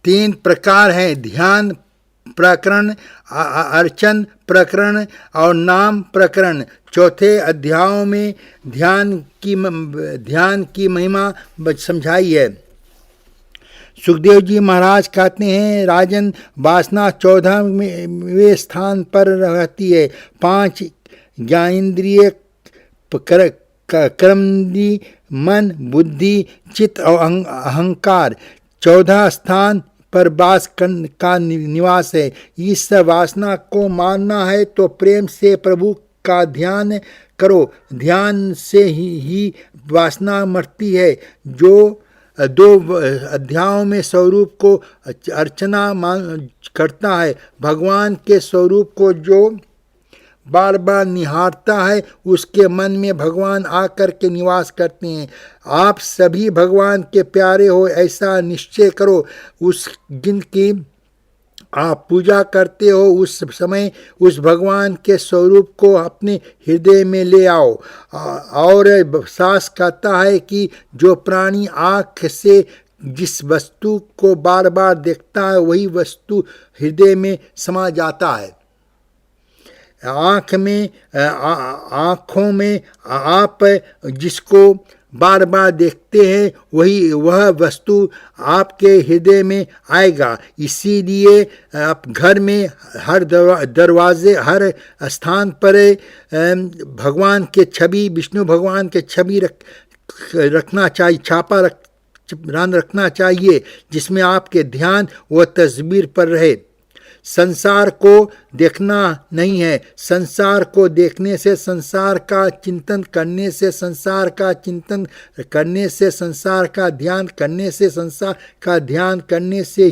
तीन प्रकार हैं, ध्यान प्रकरण, अर्चन प्रकरण और नाम प्रकरण। चौथे अध्यायों में ध्यान की महिमा समझाई है। सुखदेव जी महाराज कहते हैं, राजन, वासना 14वें स्थान पर रहती है। 5 ज्ञानेंद्रिय, कर्मेंद्रिय, मन, बुद्धि, चित्त और अहंकार 14 स्थान पर वास का निवास है। इस वासना को मारना है तो प्रेम से प्रभु का ध्यान करो। ध्यान से ही वासना मरती है। जो 2 अध्यायों में स्वरूप को अर्चना करता है, भगवान के स्वरूप को जो बार बार निहारता है, उसके मन में भगवान आकर के निवास करते हैं। आप सभी भगवान के प्यारे हो, ऐसा निश्चय करो। उस जिनकी आप पूजा करते हो, उस समय उस भगवान के स्वरूप को अपने हृदय में ले आओ। और सास कहता है कि जो प्राणी आँख से जिस वस्तु को बार बार देखता है, वही वस्तु हृदय में समा जाता है। आँखों में आप जिसको बार बार देखते हैं, वह वस्तु आपके हृदय में आएगा। इसीलिए आप घर में हर दरवाजे, हर स्थान पर भगवान के छवि, विष्णु भगवान के छवि रखना चाहिए, छापा रखना चाहिए, जिसमें आपके ध्यान व तस्वीर पर रहे। संसार को देखना नहीं है। संसार को देखने से, संसार का चिंतन करने से, संसार का चिंतन करने से, संसार का ध्यान करने से, संसार का ध्यान करने से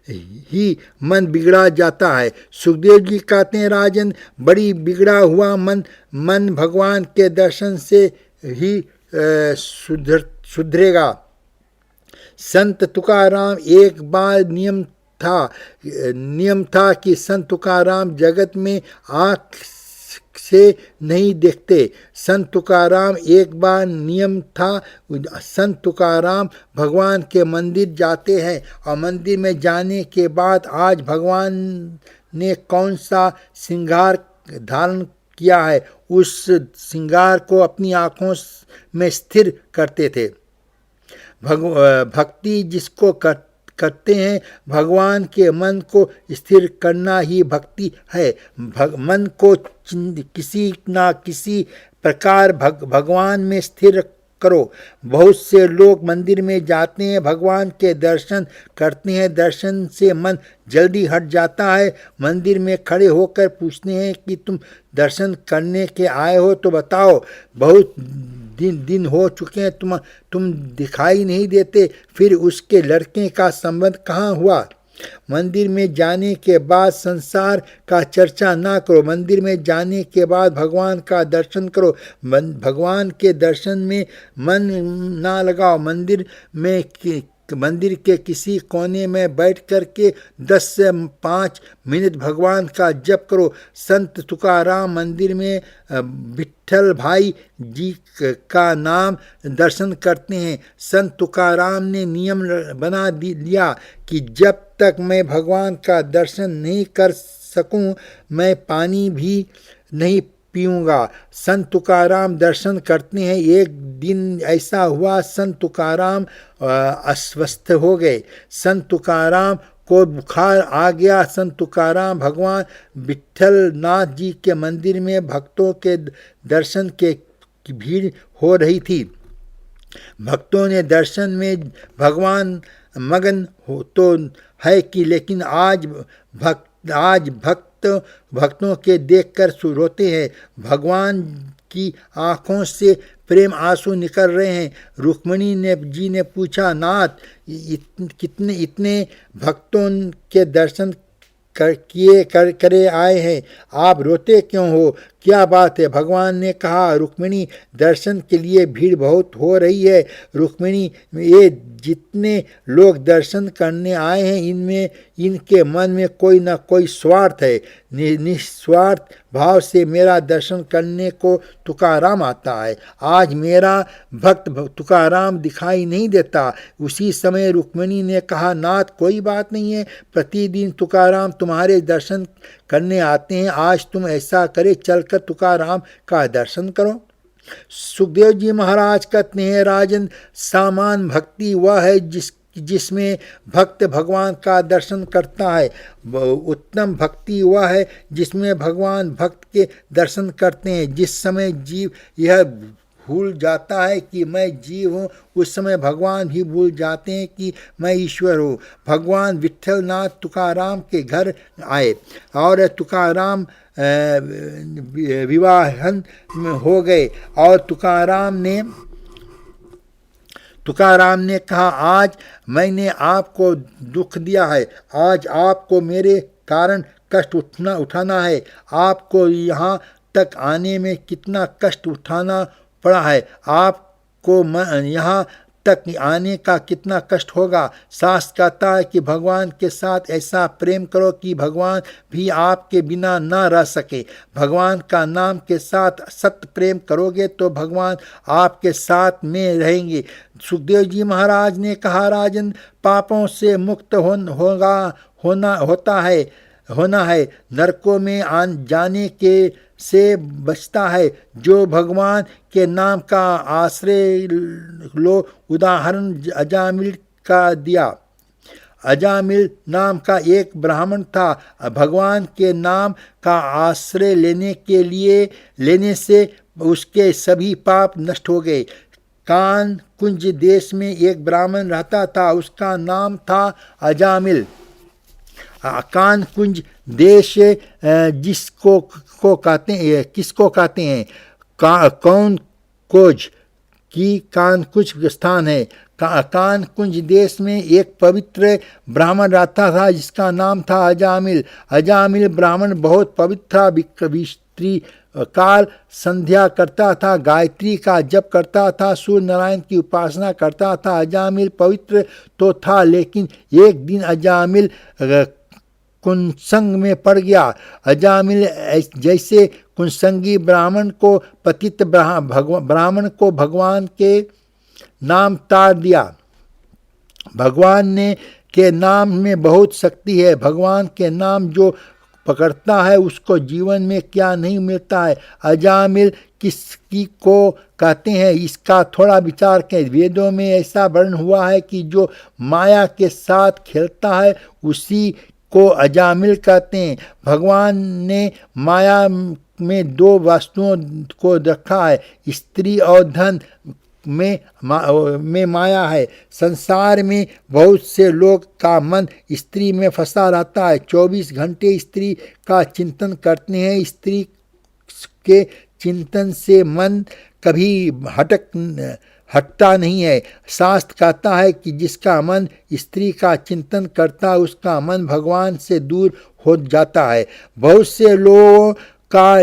ही मन बिगड़ा जाता है। सुखदेव जी कहते हैं, राजन, बड़ी बिगड़ा हुआ मन भगवान के दर्शन से ही सुधरेगा। संत तुकाराम, एक बार नियम था कि संत तुकाराम जगत में आँख से नहीं देखते। संत तुकाराम एक बार नियम था, संत तुकाराम भगवान के मंदिर जाते हैं, और मंदिर में जाने के बाद आज भगवान ने कौन सा श्रृंगार धारण किया है, उस श्रृंगार को अपनी आँखों में स्थिर करते थे। भक्ति जिसको करते हैं, भगवान के मन को स्थिर करना ही भक्ति है। मन को किसी ना किसी प्रकार भगवान में स्थिर करो। बहुत से लोग मंदिर में जाते हैं, भगवान के दर्शन करते हैं, दर्शन से मन जल्दी हट जाता है। मंदिर में खड़े होकर पूछते हैं कि तुम दर्शन करने के आए हो तो बताओ, बहुत दिन हो चुके हैं, तुम दिखाई नहीं देते। फिर उसके लड़के का संबंध कहाँ हुआ? मंदिर में जाने के बाद संसार का चर्चा ना करो। मंदिर में जाने के बाद भगवान का दर्शन करो। भगवान के दर्शन में मन ना लगाओ। मंदिर के किसी कोने में बैठ कर के 10 से 5 मिनट भगवान का जप करो। संत तुकाराम मंदिर में विट्ठल भाई जी का नाम दर्शन करते हैं। संत तुकाराम ने नियम बना लिया कि जब तक मैं भगवान का दर्शन नहीं कर सकूं, मैं पानी भी नहीं पीऊँगा। संत तुकाराम दर्शन करते हैं। एक दिन ऐसा हुआ, संत तुकाराम अस्वस्थ हो गए। संत तुकाराम को बुखार आ गया। संत तुकाराम भगवान विट्ठल नाथ जी के मंदिर में भक्तों के दर्शन की भीड़ हो रही थी। भक्तों ने दर्शन में भगवान मगन हो तो है कि, लेकिन आज भक्तों के देखकर रोते हैं। भगवान की आँखों से प्रेम आंसू निकल रहे हैं। रुक्मिणी जी ने पूछा, नाथ, इतने भक्तों के दर्शन करे आए हैं, आप रोते क्यों हो? क्या बात है। भगवान ने कहा, रुक्मिणी दर्शन के लिए भीड़ बहुत हो रही है। रुक्मिणी, ये जितने लोग दर्शन करने आए हैं इनमें इनके मन में कोई ना कोई स्वार्थ है। निस्वार्थ भाव से मेरा दर्शन करने को तुकाराम आता है। आज मेरा भक्त तुकाराम दिखाई नहीं देता। उसी समय रुक्मिणी ने कहा, नाथ कोई बात नहीं है, प्रतिदिन तुकाराम तुम्हारे दर्शन करने आते हैं। आज तुम ऐसा करे, चलकर तुकाराम का दर्शन करो। सुखदेव जी महाराज कहते हैं, राजन, सामान भक्ति वह है जिसमें भक्त भगवान का दर्शन करता है। उत्तम भक्ति वह है जिसमें भगवान भक्त के दर्शन करते हैं। जिस समय जीव यह भूल जाता है कि मैं जीव हूँ, उस समय भगवान भी भूल जाते हैं कि मैं ईश्वर हूँ। भगवान विट्ठलनाथ तुकाराम के घर आए और तुकाराम विवाहन हो गए और तुकाराम ने कहा, आज मैंने आपको दुख दिया है, आज आपको मेरे कारण कष्ट उठाना है। आपको यहाँ तक आने में कितना कष्ट उठाना पड़ा है, आपको यहाँ तक आने का कितना कष्ट होगा। शास्त्र कहता है कि भगवान के साथ ऐसा प्रेम करो कि भगवान भी आपके बिना न रह सके। भगवान का नाम के साथ सत्य प्रेम करोगे तो भगवान आपके साथ में रहेंगे। सुखदेव जी महाराज ने कहा, राजन, पापों से मुक्त होना है, नरकों में जाने के से बचता है जो भगवान के नाम का आश्रय लो। उदाहरण अजामिल का दिया। अजामिल नाम का एक ब्राह्मण था। भगवान के नाम का आश्रय लेने से उसके सभी पाप नष्ट हो गए। कान कुंज देश में एक ब्राह्मण रहता था, उसका नाम था अजामिल। कान कुंज देश किसको कहते हैं? कौन कोज की कान कुंज स्थान है। कान कुंज देश में एक पवित्र ब्राह्मण रहता था जिसका नाम था अजामिल। अजामिल ब्राह्मण बहुत पवित्र था, विस्त्री काल संध्या करता था, गायत्री का जप करता था, सूर्य नारायण की उपासना करता था। अजामिल पवित्र तो था, लेकिन एक दिन अजामिल कुंसंग में पड़ गया। अजामिल जैसे कुंसंगी ब्राह्मण को पतित ब्राह्मण को भगवान के नाम तार दिया। भगवान के नाम में बहुत शक्ति है। भगवान के नाम जो पकड़ता है उसको जीवन में क्या नहीं मिलता है। अजामिल किसकी को कहते हैं, इसका थोड़ा विचार करें। वेदों में ऐसा वर्णन हुआ है कि जो माया के साथ खेलता है उसी को अजामिल कहते हैं। भगवान ने माया में दो वस्तुओं को रखा है, स्त्री और धन में माया है। संसार में बहुत से लोग का मन स्त्री में फंसा रहता है। 24 घंटे स्त्री का चिंतन करते हैं। स्त्री के चिंतन से मन कभी हटता नहीं है। शास्त्र कहता है कि जिसका मन स्त्री का चिंतन करता है उसका मन भगवान से दूर हो जाता है। बहुत से लोगों का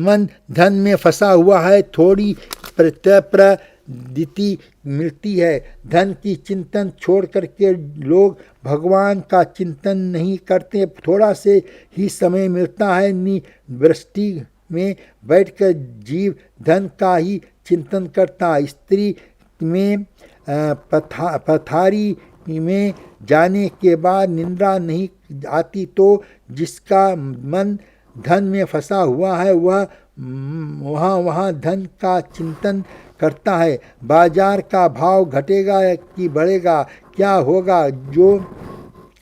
मन धन में फंसा हुआ है। थोड़ी प्रतीति मिलती है। धन की चिंतन छोड़ करके लोग भगवान का चिंतन नहीं करते। थोड़ा से ही समय मिलता है। निवृत्ति में बैठकर जीव धन का ही चिंतन करता। स्त्री में पथारी में जाने के बाद निंद्रा नहीं आती, तो जिसका मन धन में फंसा हुआ है वह वहाँ धन का चिंतन करता है। बाजार का भाव घटेगा कि बढ़ेगा, क्या होगा जो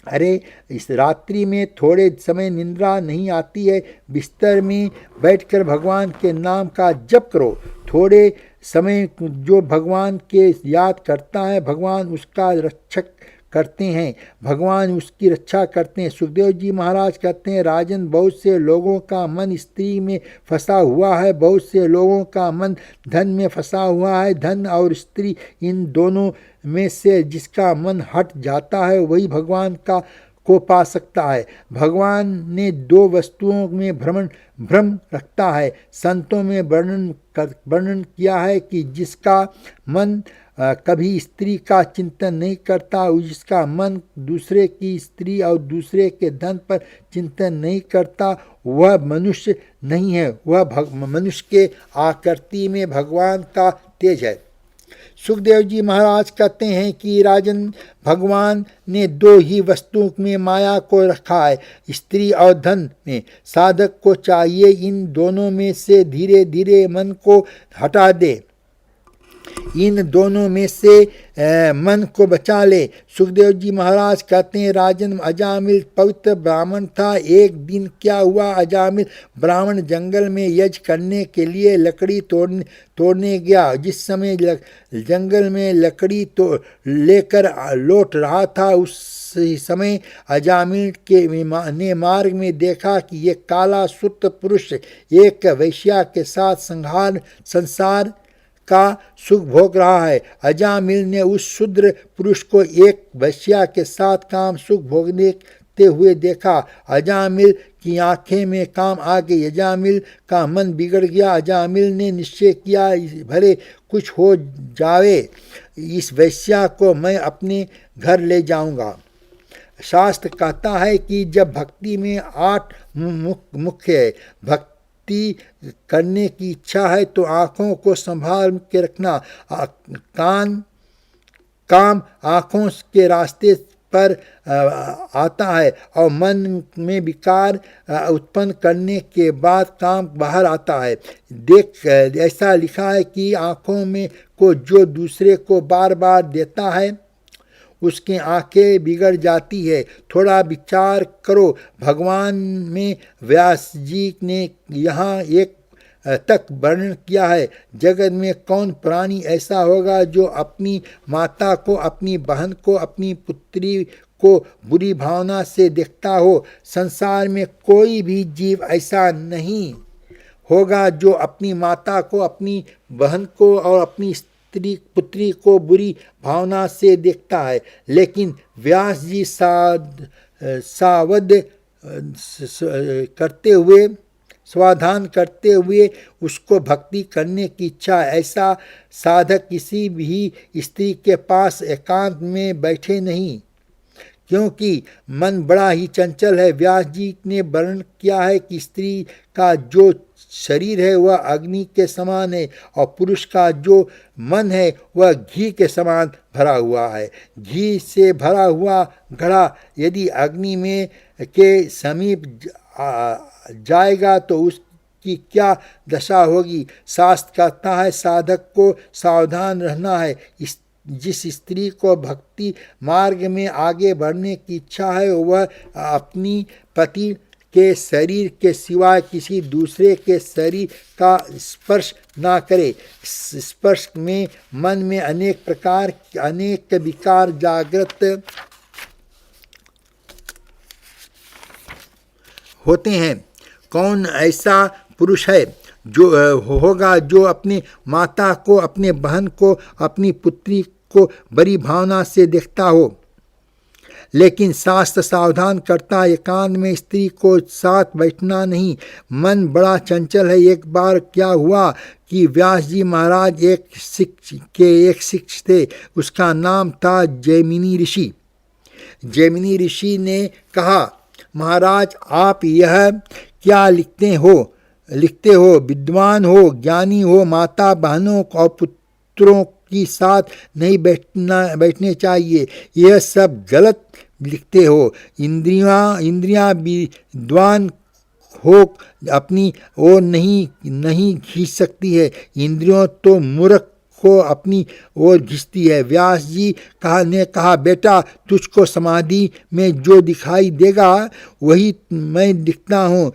अरे इस रात्रि में थोड़े समय निंद्रा नहीं आती है, बिस्तर में बैठकर भगवान के नाम का जप करो। थोड़े समय जो भगवान के याद करता है भगवान उसका रक्षक करते हैं, भगवान उसकी रक्षा करते हैं। सुखदेव जी महाराज कहते हैं, राजन, बहुत से लोगों का मन स्त्री में फंसा हुआ है, बहुत से लोगों का मन धन में फंसा हुआ है। धन और स्त्री इन दोनों में से जिसका मन हट जाता है वही भगवान को पा सकता है। भगवान ने दो वस्तुओं में भ्रम रखता है। संतों में वर्णन किया है कि जिसका मन कभी स्त्री का चिंतन नहीं करता, जिसका मन दूसरे की स्त्री और दूसरे के धन पर चिंतन नहीं करता, वह मनुष्य नहीं है। वह मनुष्य के आकृति में भगवान का तेज है। सुखदेव जी महाराज कहते हैं कि राजन, भगवान ने दो ही वस्तुओं में माया को रखा है, स्त्री और धन में। साधक को चाहिए इन दोनों में से धीरे धीरे मन को हटा दे, इन दोनों में से मन को बचा ले। सुखदेव जी महाराज कहते हैं, राजन, अजामिल पवित्र ब्राह्मण था। एक दिन क्या हुआ, अजामिल ब्राह्मण जंगल में यज्ञ करने के लिए लकड़ी तोड़ने गया। जिस समय जंगल में लकड़ी तो लेकर लौट रहा था, उस समय अजामिल ने मार्ग में देखा कि ये काला सुत पुरुष एक वैश्या के साथ संसार का सुख भोग रहा है। अजामिल ने उस शूद्र पुरुष को एक वैश्या के साथ काम सुख भोगते हुए देखा। अजामिल की आंखें में काम आ गई। अजामिल का मन बिगड़ गया। अजामिल ने निश्चय किया, भले कुछ हो जावे, इस वैश्या को मैं अपने घर ले जाऊंगा। शास्त्र कहता है कि जब भक्ति में 8 मुख्य है, भक्ति करने की इच्छा है तो आँखों को संभाल के रखना। काम आँखों के रास्ते पर आता है और मन में विकार उत्पन्न करने के बाद काम बाहर आता है। देख, ऐसा लिखा है कि आँखों में को जो दूसरे को बार बार देता है, उसकी आंखें बिगड़ जाती है। थोड़ा विचार करो। भगवान में व्यास जी ने यहाँ एक तक वर्णन किया है, जगत में कौन प्राणी ऐसा होगा जो अपनी माता को, अपनी बहन को, अपनी पुत्री को बुरी भावना से देखता हो। संसार में कोई भी जीव ऐसा नहीं होगा जो अपनी माता को, अपनी बहन को और अपनी पुत्री को बुरी भावना से देखता है। लेकिन व्यास जी सावधान करते हुए उसको भक्ति करने की इच्छा। ऐसा साधक किसी भी स्त्री के पास एकांत में बैठे नहीं, क्योंकि मन बड़ा ही चंचल है। व्यास जी ने वर्णन किया है कि स्त्री का जो शरीर है वह अग्नि के समान है और पुरुष का जो मन है वह घी के समान भरा हुआ है। घी से भरा हुआ घड़ा यदि अग्नि में के समीप जाएगा तो उसकी क्या दशा होगी। शास्त्र कहता है साधक को सावधान रहना है। जिस स्त्री को भक्ति मार्ग में आगे बढ़ने की इच्छा है वह अपनी पति के शरीर के सिवाय किसी दूसरे के शरीर का स्पर्श ना करे। स्पर्श में मन में अनेक विकार जागृत होते हैं। कौन ऐसा पुरुष है जो होगा जो अपनी माता को, अपने बहन को, अपनी पुत्री को बड़ी भावना से देखता हो। लेकिन शास्त्र सावधान करता है, एकांत में स्त्री को साथ बैठना नहीं, मन बड़ा चंचल है। एक बार क्या हुआ कि व्यास जी महाराज एक शिष्य थे, उसका नाम था जैमिनी ऋषि। जैमिनी ऋषि ने कहा, महाराज आप यह क्या लिखते हो? विद्वान हो, ज्ञानी हो, माता बहनों और पुत्रों की साथ नहीं बैठने चाहिए, यह सब गलत लिखते हो। इंद्रियां विद्वान हो अपनी ओर नहीं खींच सकती है, इंद्रियों तो मूर्ख को अपनी ओर खींचती है। व्यास जी ने कहा, बेटा तुझको समाधि में जो दिखाई देगा वही मैं लिखता हूँ,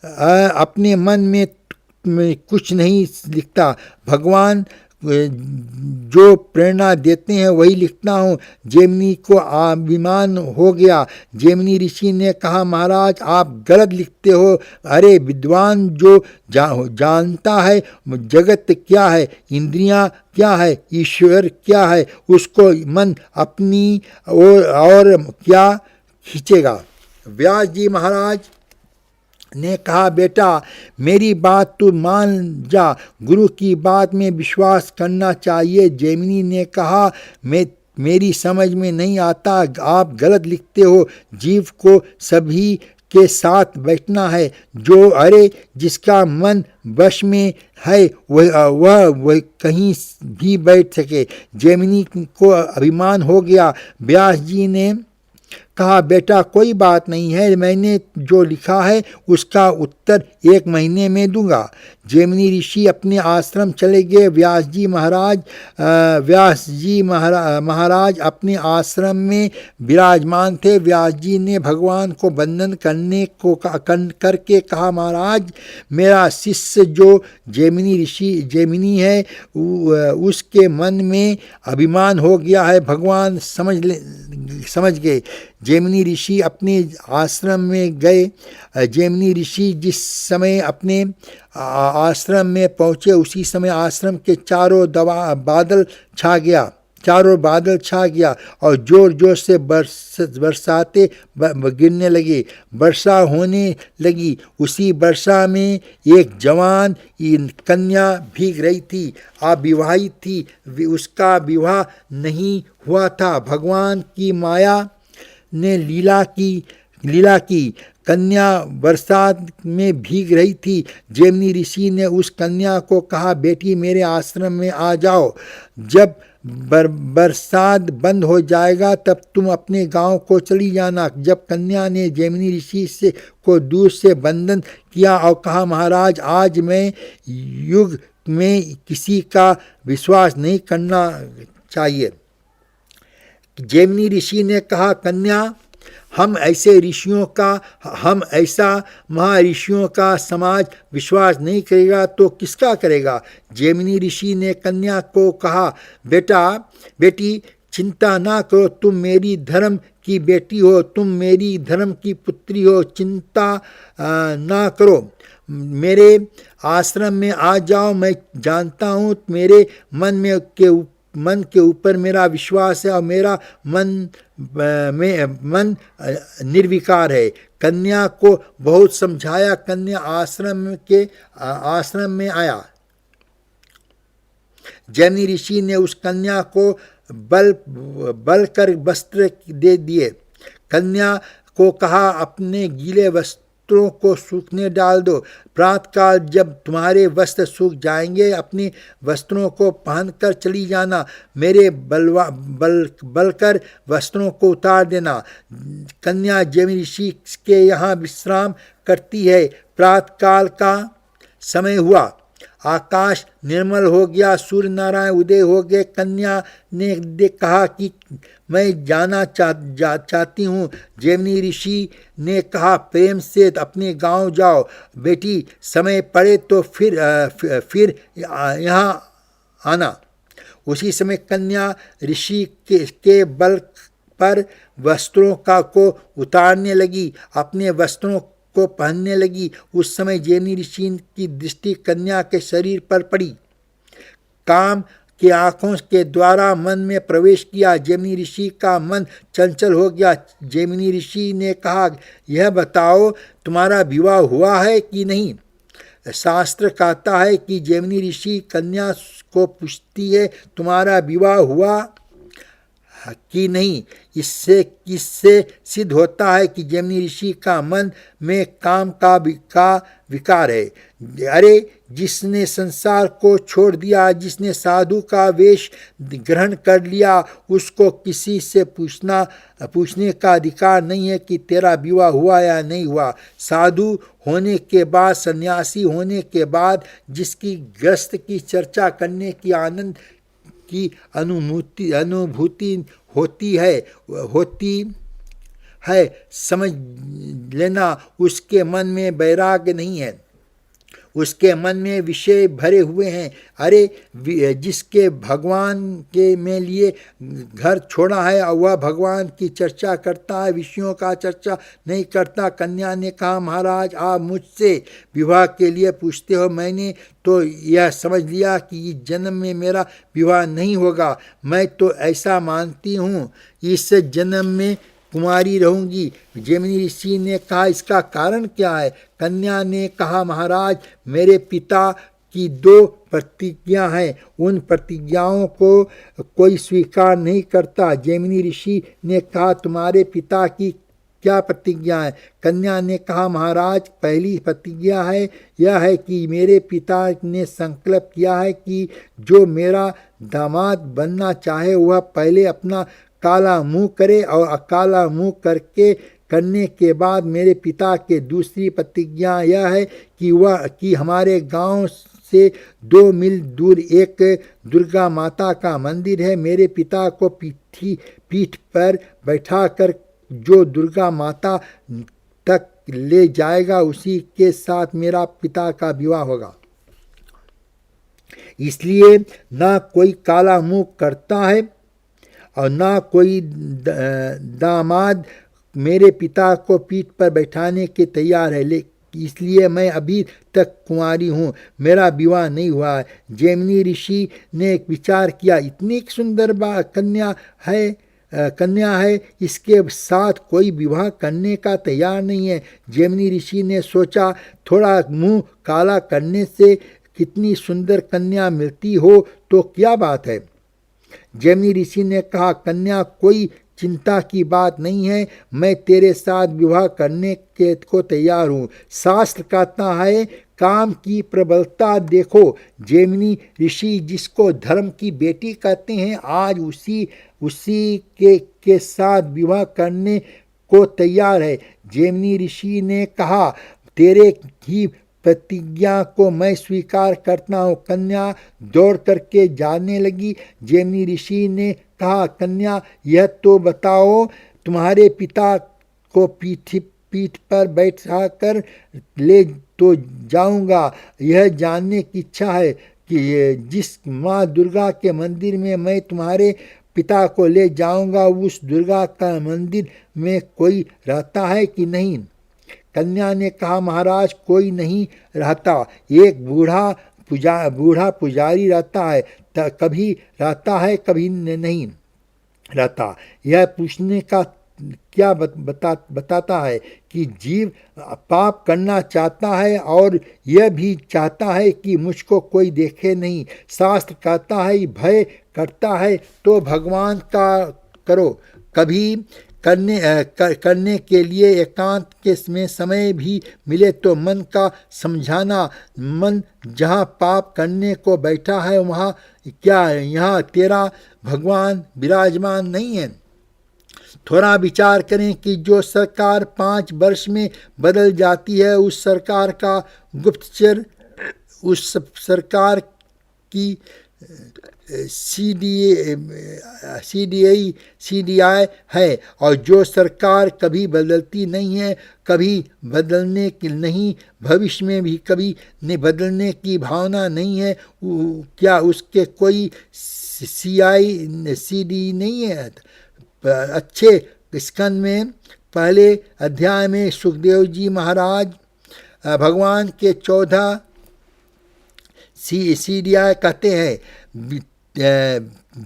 अपने मन में कुछ नहीं लिखता। भगवान जो प्रेरणा देते हैं वही लिखता हूँ। जैमिनी को अभिमान हो गया। जैमिनी ऋषि ने कहा, महाराज आप गलत लिखते हो। अरे विद्वान जो जानता है जगत क्या है, इंद्रियां क्या है, ईश्वर क्या है, उसको मन अपनी और क्या खींचेगा। व्यास जी महाराज ने कहा, बेटा मेरी बात तू मान जा, गुरु की बात में विश्वास करना चाहिए। जैमिनी ने कहा, मेरी समझ में नहीं आता, आप गलत लिखते हो। जीव को सभी के साथ बैठना है। अरे जिसका मन वश में है वह कहीं भी बैठ सके। जैमिनी को अभिमान हो गया। व्यास जी ने कहा, बेटा कोई बात नहीं है, मैंने जो लिखा है उसका उत्तर 1 महीने में दूंगा। जैमिनी ऋषि अपने आश्रम चले गए। व्यास जी महाराज अपने आश्रम में विराजमान थे। व्यास जी ने भगवान को वंदन करके कहा, महाराज मेरा शिष्य जो जैमिनी है उसके मन में अभिमान हो गया है। भगवान समझ गए। जैमिनी ऋषि अपने आश्रम में गए। जैमिनी ऋषि जिस समय अपने आश्रम में पहुँचे उसी समय आश्रम के चारों बादल छा गया और जोर जोर से बरसाते गिरने लगे। वर्षा होने लगी। उसी वर्षा में एक जवान कन्या भीग रही थी, अविवाहित थी, उसका विवाह नहीं हुआ था। भगवान की माया ने लीला की। कन्या बरसात में भीग रही थी। जैमिनी ऋषि ने उस कन्या को कहा, बेटी मेरे आश्रम में आ जाओ। जब बरसात बंद हो जाएगा तब तुम अपने गांव को चली जाना। जब कन्या ने जैमिनी ऋषि को दूर से वंदन किया और कहा, महाराज आज मैं युग में किसी का विश्वास नहीं करना चाहिए। जैमिनी ऋषि ने कहा, कन्या हम ऐसा महर्षियों का समाज विश्वास नहीं करेगा तो किसका करेगा। जैमिनी ऋषि ने कन्या को कहा, बेटी चिंता ना करो, तुम मेरी धर्म की बेटी हो, तुम मेरी धर्म की पुत्री हो, चिंता ना करो, मेरे आश्रम में आ जाओ। मैं जानता हूँ मेरे मन के ऊपर मेरा विश्वास है और मेरा मन निर्विकार है। कन्या को बहुत समझाया। कन्या आश्रम में आया। जैमिनी ऋषि ने उस कन्या को बल कर वस्त्र दे दिए। कन्या को कहा, अपने गीले वस्त्रों को सूखने डाल दो। प्रातःकाल जब तुम्हारे वस्त्र सूख जाएंगे अपने वस्त्रों को पहनकर चली जाना। मेरे बलकर वस्त्रों को उतार देना। कन्या जैमिनी ऋषि के यहाँ विश्राम करती है। प्रातःकाल का समय हुआ। आकाश निर्मल हो गया। सूर्य नारायण उदय हो गए। कन्या ने कहा कि मैं जाना चाहती हूँ। जैमिनी ऋषि ने कहा, प्रेम से अपने गांव जाओ। बेटी समय पड़े तो फिर यहाँ आना। उसी समय कन्या ऋषि के बल पर वस्त्रों को उतारने लगी, अपने वस्त्रों को पहनने लगी। उस समय जैमिनी ऋषि की दृष्टि कन्या के शरीर पर पड़ी। काम के आँखों के द्वारा मन में प्रवेश किया। जैमिनी ऋषि का मन चंचल हो गया। जैमिनी ऋषि ने कहा, यह बताओ तुम्हारा विवाह हुआ है कि नहीं। शास्त्र कहता है कि जैमिनी ऋषि कन्या को पूछती है, तुम्हारा विवाह हुआ कि नहीं। इससे सिद्ध होता है कि जैमिनी ऋषि का मन में काम का विकार है। अरे जिसने संसार को छोड़ दिया, जिसने साधु का वेश ग्रहण कर लिया, उसको किसी से पूछने का अधिकार नहीं है कि तेरा विवाह हुआ या नहीं हुआ। साधु होने के बाद, सन्यासी होने के बाद जिसकी गृहस्थ की चर्चा करने की आनंद की अनुभूति होती है, समझ लेना उसके मन में वैराग्य नहीं है, उसके मन में विषय भरे हुए हैं। अरे जिसके भगवान के में लिए घर छोड़ा है और वह भगवान की चर्चा करता है, विषयों का चर्चा नहीं करता। कन्या ने कहा, महाराज आप मुझसे विवाह के लिए पूछते हो, मैंने तो यह समझ लिया कि इस जन्म में मेरा विवाह नहीं होगा। मैं तो ऐसा मानती हूँ इस जन्म में कुमारी रहूंगी। जैमिनी ऋषि ने कहा, इसका कारण क्या है? कन्या ने कहा, महाराज, मेरे पिता की 2 प्रतिज्ञा है, उन प्रतिज्ञाओं को कोई स्वीकार नहीं करता। जैमिनी ऋषि ने कहा, तुम्हारे पिता की क्या प्रतिज्ञा है? कन्या ने कहा, महाराज, पहली प्रतिज्ञा है यह है कि मेरे पिता ने संकल्प किया है कि जो मेरा दामाद बनना चाहे वह पहले अपना काला मुंह करे, और काला मुंह करने के बाद मेरे पिता के दूसरी प्रतिज्ञा यह है कि हमारे गांव से 2 मील दूर एक दुर्गा माता का मंदिर है। मेरे पिता को पीठ पर बैठाकर जो दुर्गा माता तक ले जाएगा उसी के साथ मेरा पिता का विवाह होगा। इसलिए ना कोई काला मुंह करता है और ना कोई दामाद मेरे पिता को पीठ पर बैठाने के तैयार है, इसलिए मैं अभी तक कुंवारी हूँ, मेरा विवाह नहीं हुआ है। जैमिनी ऋषि ने एक विचार किया, इतनी सुंदर कन्या है, इसके साथ कोई विवाह करने का तैयार नहीं है। जैमिनी ऋषि ने सोचा, थोड़ा मुंह काला करने से कितनी सुंदर कन्या मिलती हो तो क्या बात है। जैमिनी ऋषि ने कहा, कन्या, कोई चिंता की बात नहीं है, मैं तेरे साथ विवाह करने को तैयार हूँ। शास्त्र कहता है, काम की प्रबलता देखो। जैमिनी ऋषि, जिसको धर्म की बेटी कहते हैं, आज उसी के साथ विवाह करने को तैयार है। जैमिनी ऋषि ने कहा, तेरे ही प्रतिज्ञा को मैं स्वीकार करता हूँ। कन्या दौड़ करके जाने लगी। जैमिनी ऋषि ने कहा, कन्या, यह तो बताओ, तुम्हारे पिता को पीठ पर बैठा कर ले तो जाऊंगा। यह जानने की इच्छा है कि जिस माँ दुर्गा के मंदिर में मैं तुम्हारे पिता को ले जाऊंगा, उस दुर्गा का मंदिर में कोई रहता है कि नहीं? कन्या ने कहा, महाराज, कोई नहीं रहता, एक बूढ़ा पुजारी रहता है, कभी रहता है कभी नहीं रहता। यह पूछने का क्या बताता है कि जीव पाप करना चाहता है और यह भी चाहता है कि मुझको कोई देखे नहीं। शास्त्र कहता है, भय करता है तो भगवान का करो। कभी करने के लिए एकांत के में समय भी मिले तो मन का समझाना। मन जहाँ पाप करने को बैठा है वहाँ क्या यहाँ तेरा भगवान विराजमान नहीं है? थोड़ा विचार करें कि जो सरकार 5 वर्ष में बदल जाती है, उस सरकार का गुप्तचर उस सरकार की CDI है, और जो सरकार कभी बदलती नहीं है, कभी बदलने की नहीं, भविष्य में भी कभी बदलने की भावना नहीं है, क्या उसके कोई CD नहीं है? अच्छे स्कंद में पहले अध्याय में सुखदेव जी महाराज भगवान के 14 CDI कहते हैं,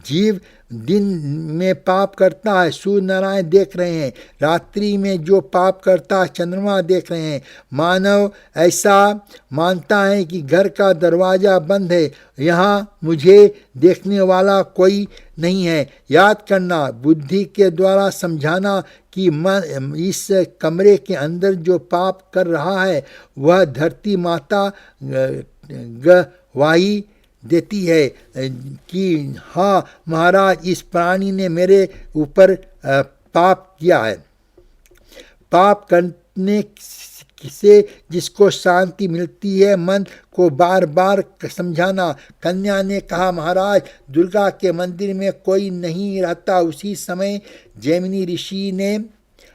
जीव दिन में पाप करता है, सूर्य नारायण देख रहे हैं, रात्रि में जो पाप करता है चंद्रमा देख रहे हैं। मानव ऐसा मानता है कि घर का दरवाज़ा बंद है, यहाँ मुझे देखने वाला कोई नहीं है। याद करना, बुद्धि के द्वारा समझाना कि मन इस कमरे के अंदर जो पाप कर रहा है वह धरती माता गवाही देती है कि हाँ महाराज, इस प्राणी ने मेरे ऊपर पाप किया है। पाप करने से जिसको शांति मिलती है, मन को बार बार समझाना। कन्या ने कहा, महाराज, दुर्गा के मंदिर में कोई नहीं रहता। उसी समय जैमिनी ऋषि ने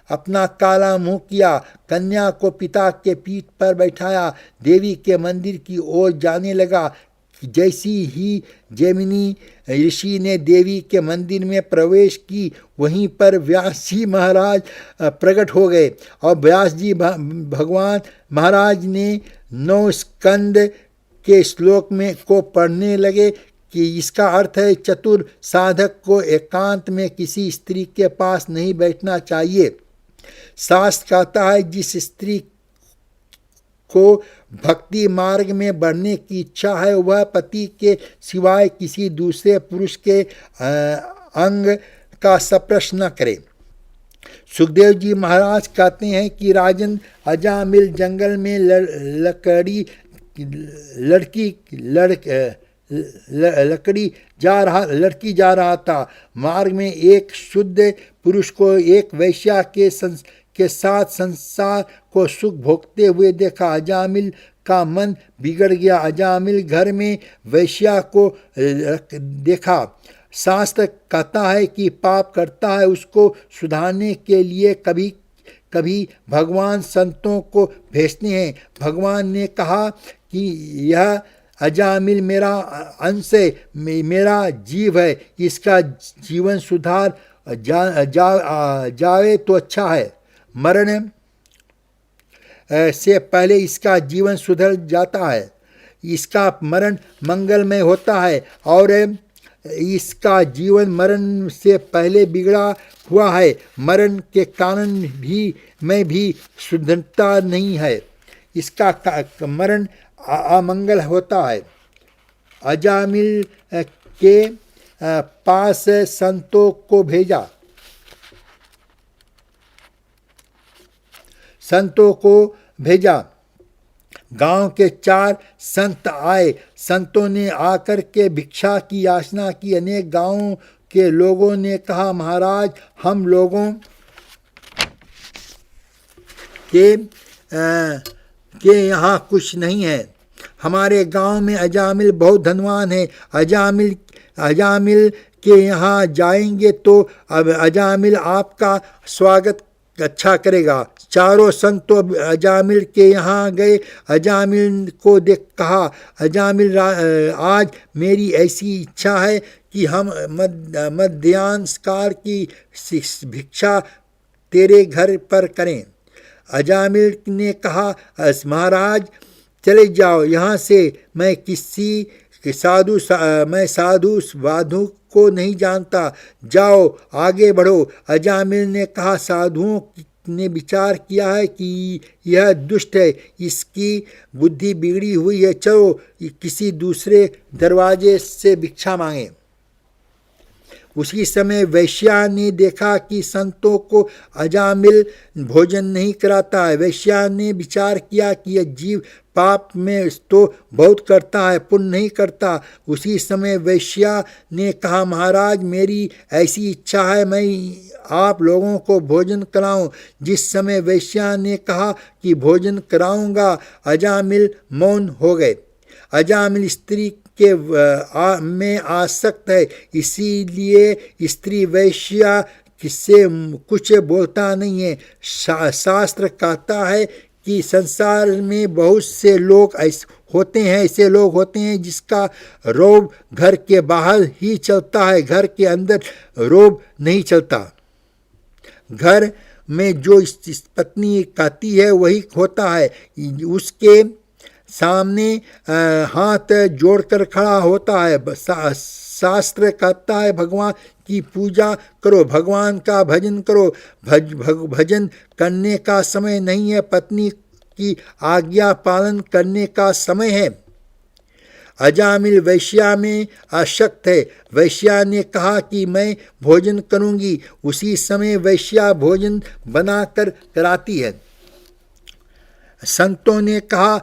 अपना काला मुंह किया, कन्या को पिता के पीठ पर बैठाया, देवी के मंदिर की ओर जाने लगा। जैसी ही जैमिनी ऋषि ने देवी के मंदिर में प्रवेश की, वहीं पर व्यास जी महाराज प्रकट हो गए, और व्यास जी भगवान महाराज ने 9 स्कंद के श्लोक में को पढ़ने लगे कि इसका अर्थ है चतुर साधक को एकांत में किसी स्त्री के पास नहीं बैठना चाहिए। शास्त्र कहता है जिस स्त्री को भक्ति मार्ग में बढ़ने की इच्छा है वह पति के सिवाय किसी दूसरे पुरुष के अंग का स्पर्श न करे। सुखदेव जी महाराज कहते हैं कि राजन अजामिल जंगल में लड़की जा रहा था। मार्ग में एक शुद्ध पुरुष को एक वैश्या के साथ संसार को सुख भोगते हुए देखा। अजामिल का मन बिगड़ गया। अजामिल घर में वैश्या को देखा। शास्त्र कहता है कि पाप करता है उसको सुधारने के लिए कभी कभी भगवान संतों को भेजते हैं। भगवान ने कहा कि यह अजामिल मेरा अंश है, मेरा जीव है, इसका जीवन सुधार जावे तो अच्छा है। मरण से पहले इसका जीवन सुधर जाता है। इसका मरण मंगलमय होता है और इसका जीवन मरण से पहले बिगड़ा हुआ है। मरण के कारण में भी शुद्धता नहीं है। इसका मरण अमंगल होता है। अजामिल के पास संतों को भेजा। गांव के 4 संत आए। संतों ने आकर के भिक्षा की याचना की। अनेक गांवों के लोगों ने कहा महाराज हम लोगों के यहाँ कुछ नहीं है। हमारे गांव में अजामिल बहुत धनवान है। अजामिल के यहाँ जाएंगे तो अब अजामिल आपका स्वागत अच्छा करेगा। चारों संत तो अजामिल के यहाँ गए। अजामिल को देख कहा अजामिल आज मेरी ऐसी इच्छा है कि हम मध्यान्हकाल की भिक्षा तेरे घर पर करें। अजामिल ने कहा महाराज चले जाओ यहाँ से, मैं साधु वाधु को नहीं जानता, जाओ आगे बढ़ो। अजामिल ने कहा साधुओं ने विचार किया है कि यह दुष्ट है, इसकी बुद्धि बिगड़ी हुई है, चलो किसी दूसरे दरवाजे से भिक्षा मांगे। उसी समय वैश्या ने देखा कि संतों को अजामिल भोजन नहीं कराता है। वैश्या ने विचार किया कि यह जीव पाप में तो बहुत करता है, पुण्य नहीं करता। उसी समय वैश्या ने कहा महाराज मेरी ऐसी इच्छा है मैं आप लोगों को भोजन कराऊं। जिस समय वैश्या ने कहा कि भोजन कराऊंगा अजामिल मौन हो गए। अजामिल स्त्री में आसक्त है, इसीलिए स्त्री वैश्या किससे कुछ बोलता नहीं है। शास्त्र कहता है कि संसार में बहुत से लोग ऐसे लोग होते हैं जिसका रोब घर के बाहर ही चलता है, घर के अंदर रोब नहीं चलता। घर में जो पत्नी कहती है वही होता है, उसके सामने हाथ जोड़कर खड़ा होता है। शास्त्र कहता है भगवान की पूजा करो, भगवान का भजन करो। भजन करने का समय नहीं है, पत्नी की आज्ञा पालन करने का समय है। अजामिल वैश्या में आसक्त है। वैश्या ने कहा कि मैं भोजन करूंगी। उसी समय वैश्या भोजन बनाकर कराती है। संतों ने कहा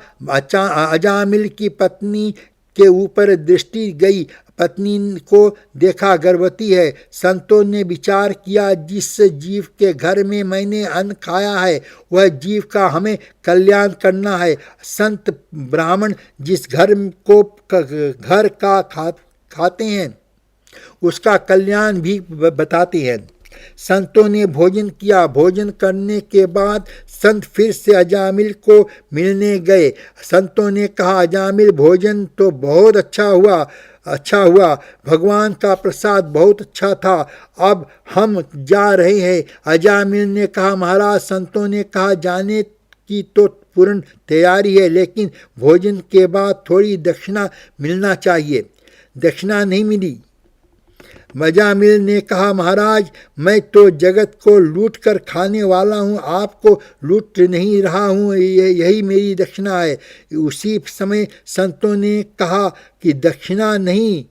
अजामिल की पत्नी के ऊपर दृष्टि गई, पत्नी को देखा गर्भवती है। संतों ने विचार किया जिस जीव के घर में मैंने अन्न खाया है वह जीव का हमें कल्याण करना है। संत ब्राह्मण जिस घर का खाते हैं उसका कल्याण भी बताते हैं। संतों ने भोजन किया। भोजन करने के बाद संत फिर से अजामिल को मिलने गए। संतों ने कहा अजामिल भोजन तो बहुत अच्छा हुआ, भगवान का प्रसाद बहुत अच्छा था, अब हम जा रहे हैं। अजामिल ने कहा महाराज संतों ने कहा जाने की तो पूर्ण तैयारी है, लेकिन भोजन के बाद थोड़ी दक्षिणा मिलना चाहिए। दक्षिणा नहीं मिली। अजामिल ने कहा, महाराज मैं तो जगत को लूट कर खाने वाला हूँ, आपको लूट नहीं रहा हूँ, यही मेरी दक्षिणा है। उसी समय संतों ने कहा कि दक्षिणा नहीं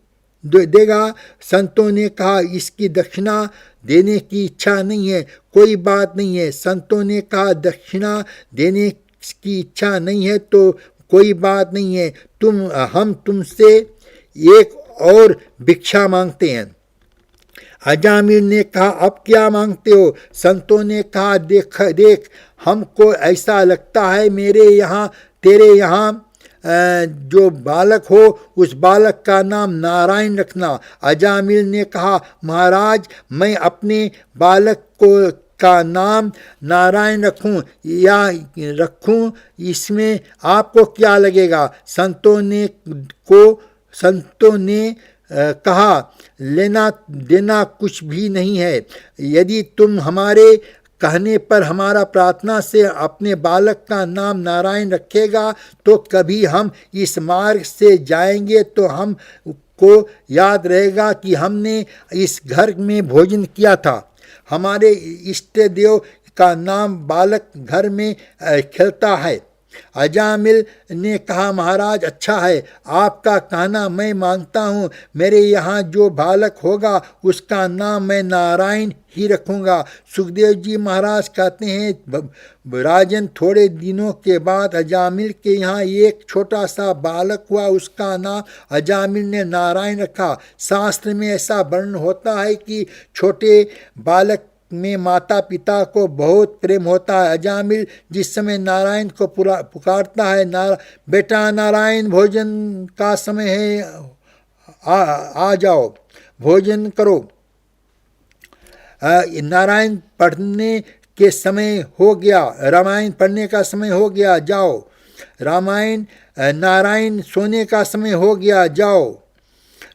देगा। संतों ने कहा इसकी दक्षिणा देने की इच्छा नहीं है, कोई बात नहीं है। संतों ने कहा दक्षिणा देने की इच्छा नहीं है तो कोई बात नहीं है, हम तुमसे एक और भिक्षा मांगते हैं। अजामिल ने कहा, अब क्या मांगते हो? संतों ने कहा, देख हमको ऐसा लगता है तेरे यहाँ जो बालक हो उस बालक का नाम नारायण रखना। अजामिल ने कहा, महाराज मैं अपने बालक का नाम नारायण रखूं या रखूं, इसमें आपको क्या लगेगा? संतों ने कहा, लेना देना कुछ भी नहीं है। यदि तुम हमारे कहने पर हमारा प्रार्थना से अपने बालक का नाम नारायण रखेगा तो कभी हम इस मार्ग से जाएंगे तो हम को याद रहेगा कि हमने इस घर में भोजन किया था। हमारे इष्ट देव का नाम बालक घर में खेलता है। अजामिल ने कहा, महाराज अच्छा है, आपका कहना मैं मानता हूँ। मेरे यहाँ जो बालक होगा उसका नाम मैं नारायण ही रखूँगा। सुखदेव जी महाराज कहते हैं, राजन थोड़े दिनों के बाद अजामिल के यहाँ एक छोटा सा बालक हुआ, उसका नाम अजामिल ने नारायण रखा। शास्त्र में ऐसा वर्णन होता है कि छोटे बालक में माता पिता को बहुत प्रेम होता है। अजामिल जिस समय नारायण को पुकारता है, बेटा नारायण भोजन का समय है, आ जाओ भोजन करो। नारायण पढ़ने के समय हो गया, रामायण पढ़ने का समय हो गया, जाओ। नारायण सोने का समय हो गया, जाओ।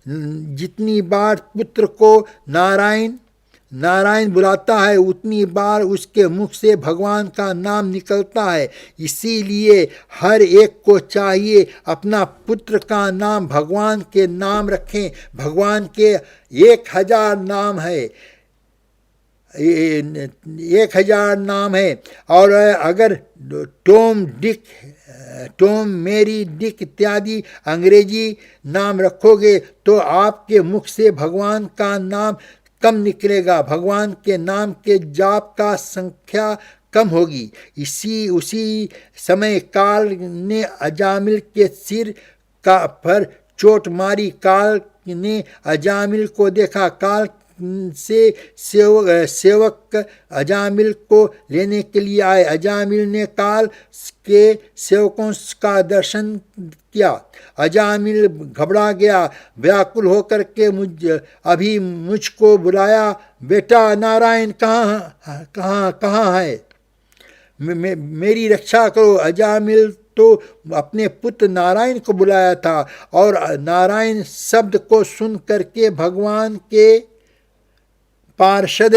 जितनी बार पुत्र को नारायण बुलाता है उतनी बार उसके मुख से भगवान का नाम निकलता है। इसीलिए हर एक को चाहिए अपना पुत्र का नाम भगवान के नाम रखें। भगवान के 1000 नाम है, 1000 नाम है। और अगर टॉम, मेरी, डिक इत्यादि अंग्रेजी नाम रखोगे तो आपके मुख से भगवान का नाम कम निकलेगा, भगवान के नाम के जाप का संख्या कम होगी। उसी समय काल ने अजामिल के सिर पर चोट मारी। काल ने अजामिल को देखा। काल से सेवक अजामिल को लेने के लिए आए। अजामिल ने काल के सेवकों का दर्शन किया। अजामिल घबरा गया, व्याकुल होकर के मुझको बुलाया, बेटा नारायण कहाँ है, मेरी रक्षा करो। अजामिल तो अपने पुत्र नारायण को बुलाया था और नारायण शब्द को सुन करके भगवान के पार्षद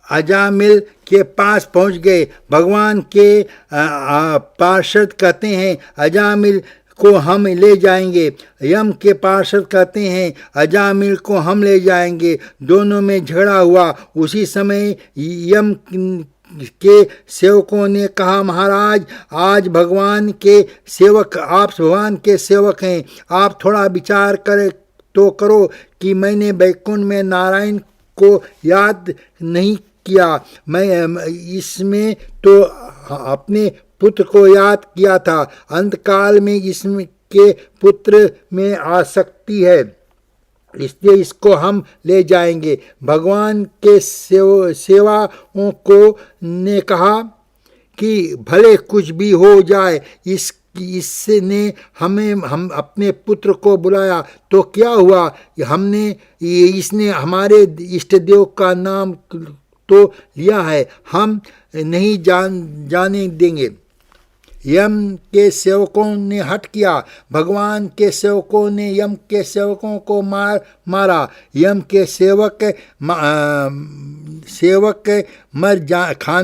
अजामिल के पास पहुंच गए। भगवान के पार्षद कहते हैं, अजामिल को हम ले जाएंगे। यम के पार्षद कहते हैं, अजामिल को हम ले जाएंगे। दोनों में झगड़ा हुआ। उसी समय यम के सेवकों ने कहा, महाराज आज भगवान के सेवक, आप भगवान के सेवक हैं, आप थोड़ा विचार करो कि मैंने वैकुंठ में नारायण को याद नहीं किया। मैं इसमें तो अपने पुत्र को याद किया था। अंतकाल में इसके पुत्र में आसक्ति है, इसलिए इसको हम ले जाएंगे। भगवान के सेवाओं को ने कहा कि भले कुछ भी हो जाए, इसने हम अपने पुत्र को बुलाया तो क्या हुआ, इसने हमारे इष्ट देव का नाम तो लिया है, हम नहीं जाने देंगे। यम के सेवकों ने हट किया, भगवान के सेवकों ने यम के सेवकों को मारा। यम के सेवक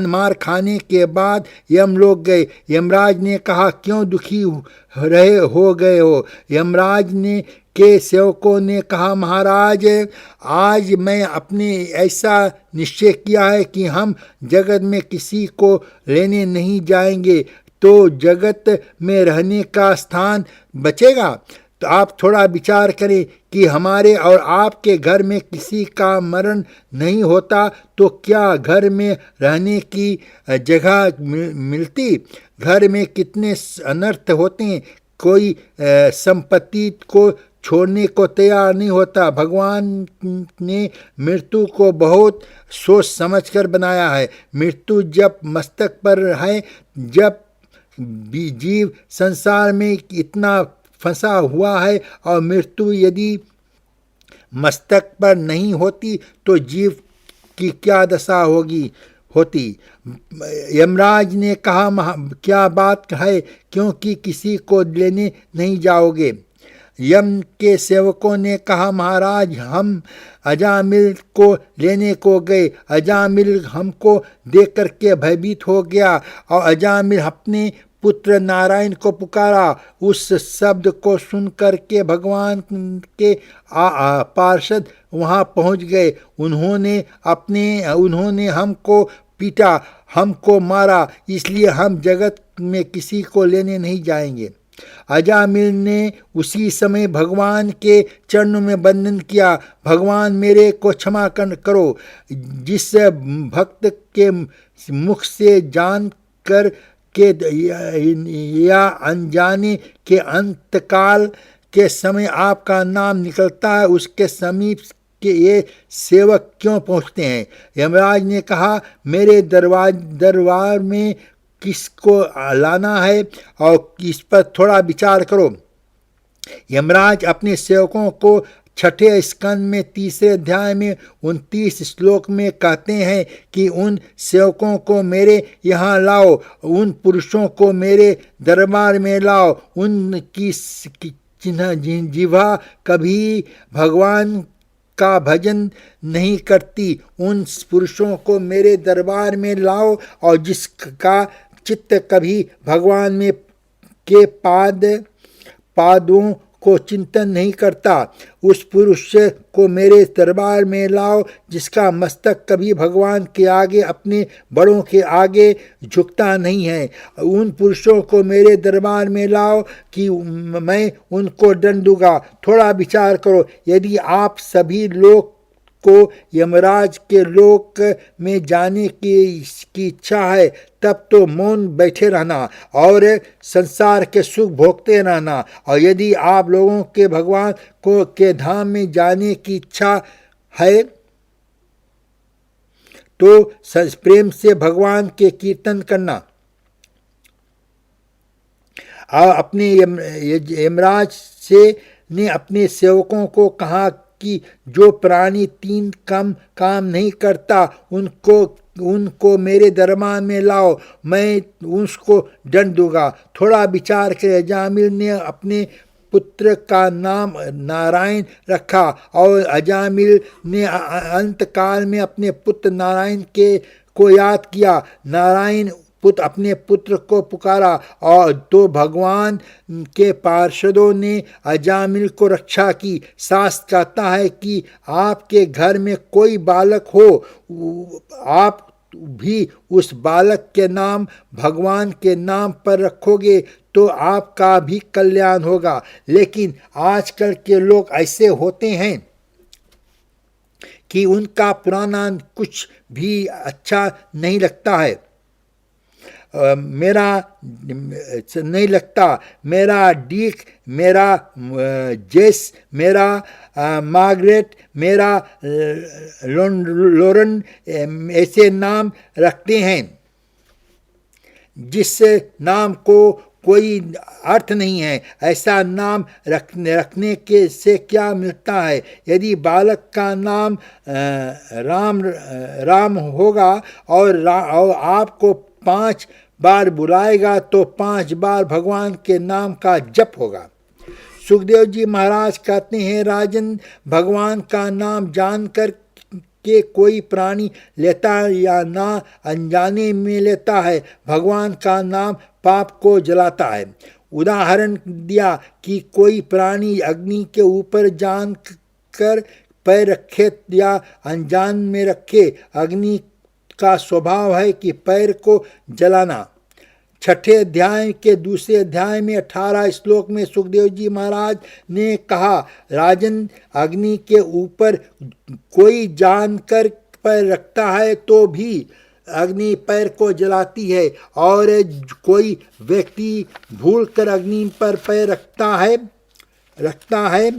मार खाने के बाद यम लोग गए। यमराज ने कहा, क्यों दुखी हो गए हो? यमराज ने के सेवकों ने कहा, महाराज, आज मैं अपने ऐसा निश्चय किया है कि हम जगत में किसी को लेने नहीं जाएंगे, तो जगत में रहने का स्थान बचेगा। तो आप थोड़ा विचार करें कि हमारे और आपके घर में किसी का मरण नहीं होता तो क्या घर में रहने की जगह मिलती? घर में कितने अनर्थ होते हैं। कोई संपत्ति को छोड़ने को तैयार नहीं होता। भगवान ने मृत्यु को बहुत सोच समझकर बनाया है। मृत्यु जब मस्तक पर है, जब जीव संसार में इतना फंसा हुआ है, और मृत्यु यदि मस्तक पर नहीं होती तो जीव की क्या दशा होती। यमराज ने कहा, क्या बात है, क्योंकि किसी को लेने नहीं जाओगे? यम के सेवकों ने कहा, महाराज, हम अजामिल को लेने को गए। अजामिल हमको देख करके भयभीत हो गया और अजामिल अपने पुत्र नारायण को पुकारा। उस शब्द को सुन करके भगवान के पार्षद वहाँ पहुँच गए। उन्होंने हमको पीटा, हमको मारा, इसलिए हम जगत में किसी को लेने नहीं जाएंगे। अजामिल ने उसी समय भगवान के चरणों में वंदन किया। भगवान, मेरे को क्षमा करो। जिस भक्त के मुख से जान कर के या अनजाने के अंतकाल के समय आपका नाम निकलता है, उसके समीप के ये सेवक क्यों पहुँचते हैं? यमराज ने कहा, मेरे दरबार में किसको लाना है और इस पर थोड़ा विचार करो। यमराज अपने सेवकों को 6 स्कंद में 3 अध्याय में 29 श्लोक में कहते हैं कि उन सेवकों को मेरे यहाँ लाओ, उन पुरुषों को मेरे दरबार में लाओ, उनकी जिह्वा कभी भगवान का भजन नहीं करती, उन पुरुषों को मेरे दरबार में लाओ, और जिसका चित्त कभी भगवान में के पादों को चिंतन नहीं करता, उस पुरुष को मेरे दरबार में लाओ, जिसका मस्तक कभी भगवान के आगे, अपने बड़ों के आगे झुकता नहीं है। उन पुरुषों को मेरे दरबार में लाओ कि मैं उनको दंड दूंगा। थोड़ा विचार करो, यदि आप सभी लोग को यमराज के लोक में जाने की इच्छा है, तब तो मौन बैठे रहना और संसार के सुख भोगते रहना। और यदि आप लोगों के भगवान के धाम में जाने की इच्छा है तो प्रेम से भगवान के कीर्तन करना। अपने यमराज ने अपने सेवकों को कहा कि जो प्राणी 3 काम नहीं करता, उनको मेरे दरबार में लाओ, मैं उसको दंड दूंगा। थोड़ा विचार करे। अजामिल ने अपने पुत्र का नाम नारायण रखा और अजामिल ने अंतकाल में अपने पुत्र नारायण को याद किया। नारायण अपने पुत्र को पुकारा और तो भगवान के पार्षदों ने अजामिल को रक्षा की। शास्त्र कहता है कि आपके घर में कोई बालक हो, आप भी उस बालक के नाम भगवान के नाम पर रखोगे तो आपका भी कल्याण होगा। लेकिन आजकल के लोग ऐसे होते हैं कि उनका पुराना कुछ भी अच्छा नहीं लगता है। मेरा नहीं लगता, मेरा डीक, मेरा जेस, मेरा मार्गरेट, मेरा लोरन, ऐसे नाम रखते हैं जिस नाम को कोई अर्थ नहीं है। ऐसा नाम रखने के से क्या मिलता है? यदि बालक का नाम राम होगा और आपको बार बुलाएगा तो 5 बार भगवान के नाम का जप होगा। सुखदेव जी महाराज कहते हैं, राजन, भगवान का नाम जानकर के कोई प्राणी लेता या ना अनजाने में लेता है, भगवान का नाम पाप को जलाता है। उदाहरण दिया कि कोई प्राणी अग्नि के ऊपर जान कर पैर रखे या अनजान में रखे, अग्नि का स्वभाव है कि पैर को जलाना। 6ठे अध्याय के दूसरे अध्याय में 18 श्लोक में सुखदेव जी महाराज ने कहा, राजन, अग्नि के ऊपर कोई जानकर पैर रखता है तो भी अग्नि पैर को जलाती है, और कोई व्यक्ति भूलकर अग्नि पर पैर रखता है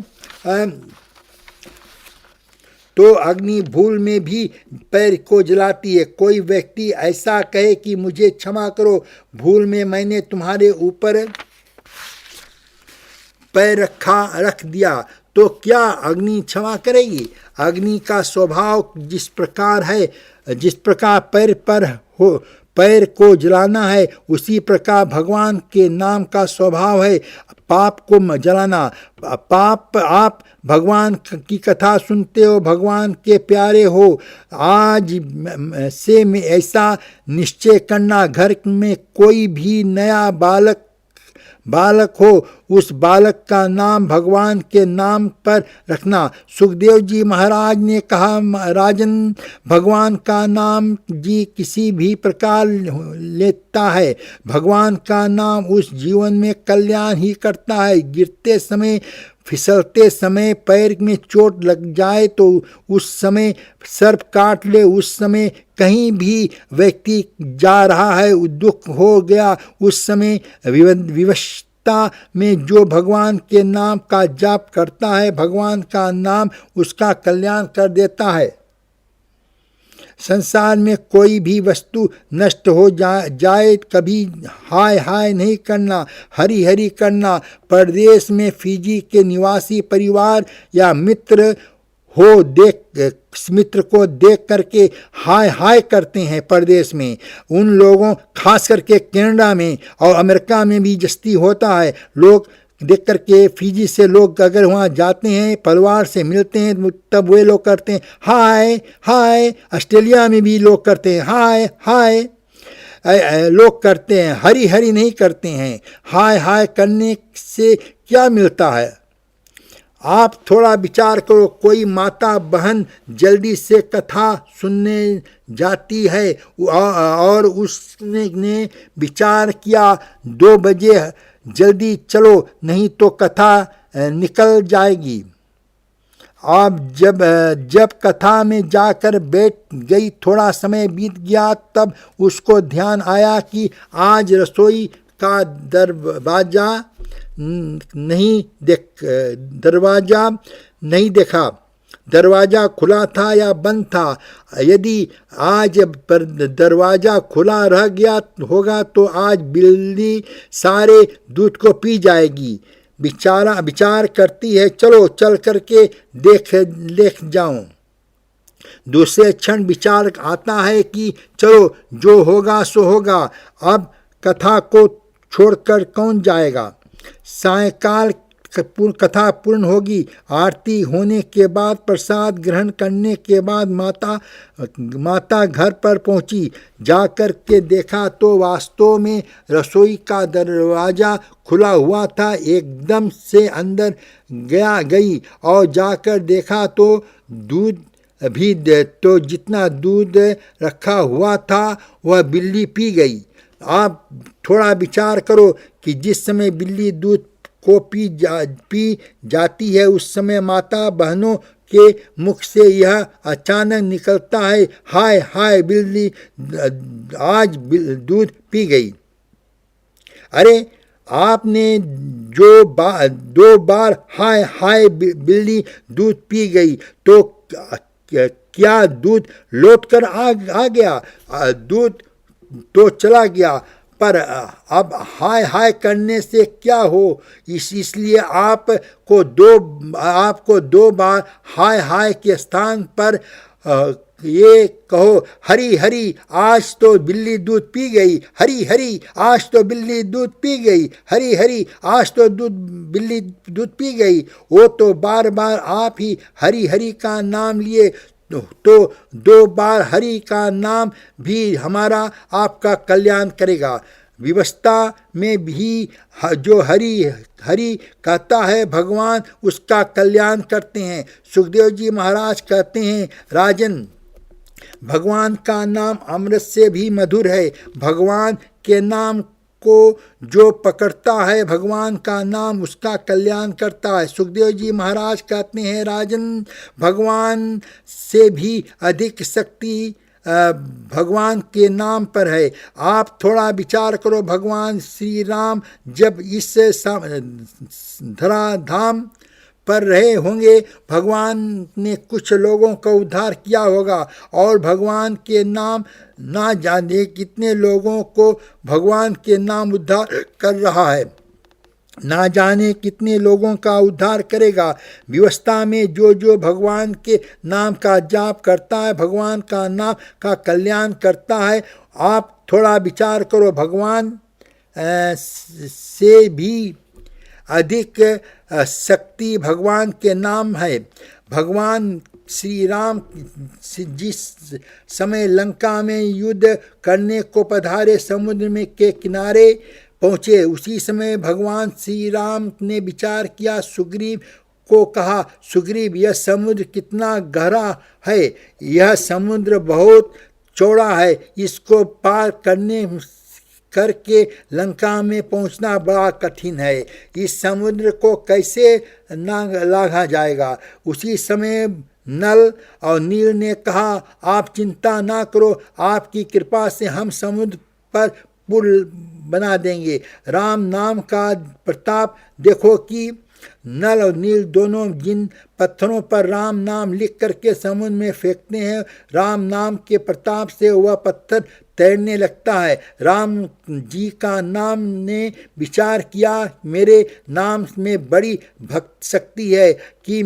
तो अग्नि भूल में भी पैर को जलाती है। कोई व्यक्ति ऐसा कहे कि मुझे क्षमा करो, भूल में मैंने तुम्हारे ऊपर पैर रख दिया, तो क्या अग्नि क्षमा करेगी? अग्नि का स्वभाव जिस प्रकार है, जिस प्रकार पैर को जलाना है, उसी प्रकार भगवान के नाम का स्वभाव है पाप को जलाना। आप भगवान की कथा सुनते हो, भगवान के प्यारे हो, आज से में ऐसा निश्चय करना, घर में कोई भी नया बालक हो, उस बालक का नाम भगवान के नाम पर रखना। सुखदेव जी महाराज ने कहा, राजन, भगवान का नाम जी किसी भी प्रकार लेता है, भगवान का नाम उस जीवन में कल्याण ही करता है। गिरते समय, फिसलते समय पैर में चोट लग जाए तो उस समय सर्प काट ले, उस समय कहीं भी व्यक्ति जा रहा है, दुख हो गया, उस समय विवशता में जो भगवान के नाम का जाप करता है, भगवान का नाम उसका कल्याण कर देता है। संसार में कोई भी वस्तु नष्ट हो जाए कभी हाय हाय नहीं करना, हरी हरी करना। परदेश में फिजी के निवासी परिवार या मित्र को देख करके हाय हाय करते हैं। परदेश में उन लोगों, खास करके कनाडा में और अमेरिका में भी जस्ती होता है, लोग देख करके फिजी से लोग अगर वहाँ जाते हैं, परिवार से मिलते हैं, तब वे लोग करते हैं हाय हाय। ऑस्ट्रेलिया में भी लोग करते हैं हाय हाय, लोग करते हैं, हरी हरी नहीं करते हैं। हाय हाय करने से क्या मिलता है? आप थोड़ा विचार करो। कोई माता बहन जल्दी से कथा सुनने जाती है और उसने विचार किया 2 बजे जल्दी चलो, नहीं तो कथा निकल जाएगी। अब जब कथा में जाकर बैठ गई, थोड़ा समय बीत गया, तब उसको ध्यान आया कि आज रसोई का दरवाज़ा नहीं देखा, दरवाज़ा खुला था या बंद था। यदि आज पर दरवाज़ा खुला रह गया होगा तो आज बिल्ली सारे दूध को पी जाएगी। विचार करती है, चलो चल करके देख जाऊं। दूसरे क्षण विचार आता है कि चलो जो होगा सो होगा, अब कथा को छोड़कर कौन जाएगा। सायंकाल कथा पूर्ण होगी। आरती होने के बाद, प्रसाद ग्रहण करने के बाद माता घर पर पहुंची। जाकर के देखा तो वास्तव में रसोई का दरवाज़ा खुला हुआ था। एकदम से अंदर गई और जाकर देखा तो जितना दूध रखा हुआ था वह बिल्ली पी गई। आप थोड़ा विचार करो कि जिस समय बिल्ली दूध को पी जाती है, उस समय माता बहनों के मुख से यह अचानक निकलता है, हाय हाय बिल्ली आज दूध पी गई। अरे आपने जो 2 बार हाय हाय बिल्ली दूध पी गई तो क्या दूध लौट कर आ गया? दूध तो चला गया, पर अब हाय हाय करने से क्या हो? इसलिए आपको 2 बार हाय हाय के स्थान पर ये कहो, हरी हरी आज तो बिल्ली दूध पी गई, हरी हरी आज तो बिल्ली दूध पी गई, हरी हरी आज तो बिल्ली दूध पी गई। वो तो बार बार आप ही हरी हरी का नाम लिए तो 2 बार हरि का नाम भी हमारा आपका कल्याण करेगा। व्यवस्था में भी जो हरि हरि कहता है भगवान उसका कल्याण करते हैं। सुखदेव जी महाराज कहते हैं, राजन, भगवान का नाम अमृत से भी मधुर है। भगवान के नाम को जो पकड़ता है भगवान का नाम उसका कल्याण करता है। सुखदेव जी महाराज कहते हैं, राजन, भगवान से भी अधिक शक्ति भगवान के नाम पर है। आप थोड़ा विचार करो, भगवान श्री राम जब इस धराधाम पर रहे होंगे, भगवान ने कुछ लोगों का उद्धार किया होगा और भगवान के नाम ना जाने कितने लोगों को भगवान के नाम उद्धार कर रहा है, ना जाने कितने लोगों का उद्धार करेगा। व्यवस्था में जो भगवान के नाम का जाप करता है भगवान का नाम का कल्याण करता है। आप थोड़ा विचार करो, भगवान से भी अधिक शक्ति भगवान के नाम है। भगवान श्री राम जिस समय लंका में युद्ध करने को पधारे, समुद्र में के किनारे पहुँचे, उसी समय भगवान श्री राम ने विचार किया, सुग्रीव को कहा, सुग्रीव, यह समुद्र कितना गहरा है, यह समुद्र बहुत चौड़ा है, इसको पार करके लंका में पहुंचना बड़ा कठिन है, इस समुद्र को कैसे लांघा जाएगा। उसी समय नल और नील ने कहा, आप चिंता ना करो, आपकी कृपा से हम समुद्र पर पुल बना देंगे। राम नाम का प्रताप देखो कि नल और नील दोनों जिन पत्थरों पर राम नाम लिख करके समुद्र में फेंकते हैं, राम नाम के प्रताप से वह पत्थर तैरने लगता है। राम जी का नाम ने विचार किया, मेरे नाम में बड़ी भक्त शक्ति है कि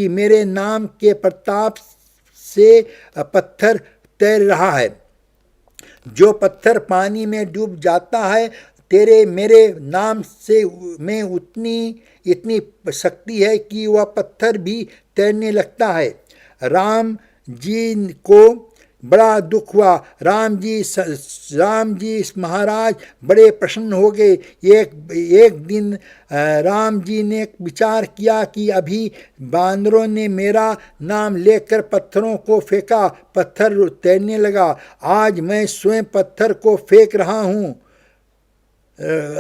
मेरे नाम के प्रताप से पत्थर तैर रहा है। जो पत्थर पानी में डूब जाता है, तेरे मेरे नाम से में इतनी शक्ति है कि वह पत्थर भी तैरने लगता है। राम जी को बड़ा दुख हुआ। राम जी महाराज बड़े प्रसन्न हो गए। एक दिन राम जी ने विचार किया कि अभी बांदरों ने मेरा नाम लेकर पत्थरों को फेंका, पत्थर तैरने लगा। आज मैं स्वयं पत्थर को फेंक रहा हूँ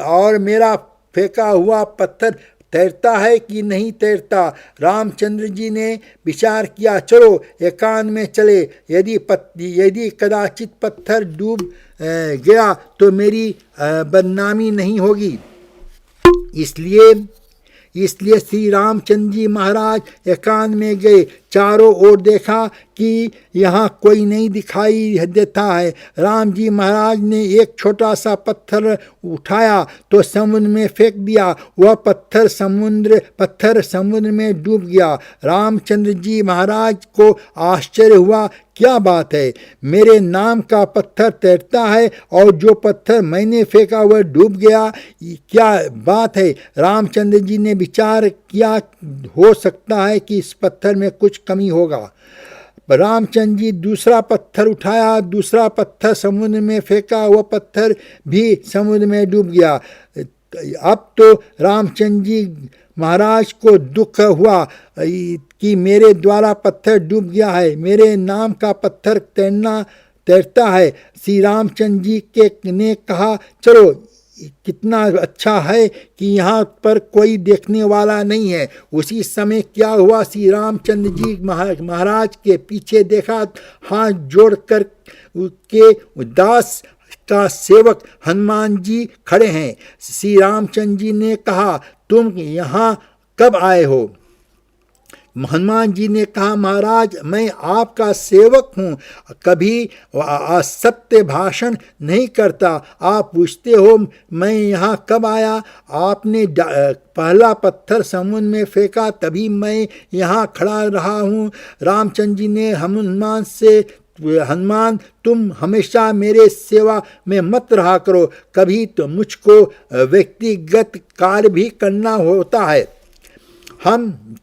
और मेरा फेंका हुआ पत्थर तैरता है कि नहीं तैरता। रामचंद्र जी ने विचार किया, चलो एकांत में चले, यदि कदाचित पत्थर डूब गया तो मेरी बदनामी नहीं होगी। इसलिए श्री रामचंद्र जी महाराज एकांत में गए। चारों ओर देखा कि यहाँ कोई नहीं दिखाई देता है। राम जी महाराज ने एक छोटा सा पत्थर उठाया तो समुद्र में फेंक दिया। वह पत्थर समुद्र में डूब गया। रामचंद्र जी महाराज को आश्चर्य हुआ, क्या बात है, मेरे नाम का पत्थर तैरता है और जो पत्थर मैंने फेंका वह डूब गया, क्या बात है। रामचंद्र जी ने विचार किया, हो सकता है कि इस पत्थर में कुछ कमी होगा। रामचंद्र जी दूसरा पत्थर उठाया, दूसरा पत्थर समुद्र में फेंका, वह पत्थर भी समुद्र में डूब गया। अब तो रामचंद्र जी महाराज को दुख हुआ कि मेरे द्वारा पत्थर डूब गया है, मेरे नाम का पत्थर तैरता है। श्री रामचंद्र जी ने कहा, चलो कितना अच्छा है कि यहाँ पर कोई देखने वाला नहीं है। उसी समय क्या हुआ, श्री रामचंद्र जी महाराज के पीछे देखा, हाथ जोड़कर के दास का सेवक हनुमान जी खड़े हैं। श्री रामचंद्र जी ने कहा, तुम यहाँ कब आए हो? हनुमान जी ने कहा, महाराज मैं आपका सेवक हूँ, कभी असत्य भाषण नहीं करता। आप पूछते हो मैं यहाँ कब आया, आपने पहला पत्थर समुद्र में फेंका तभी मैं यहाँ खड़ा रहा हूँ। रामचंद्र जी ने हनुमान से, हनुमान तुम हमेशा मेरे सेवा में मत रहा करो, कभी तो मुझको व्यक्तिगत कार्य भी करना होता है,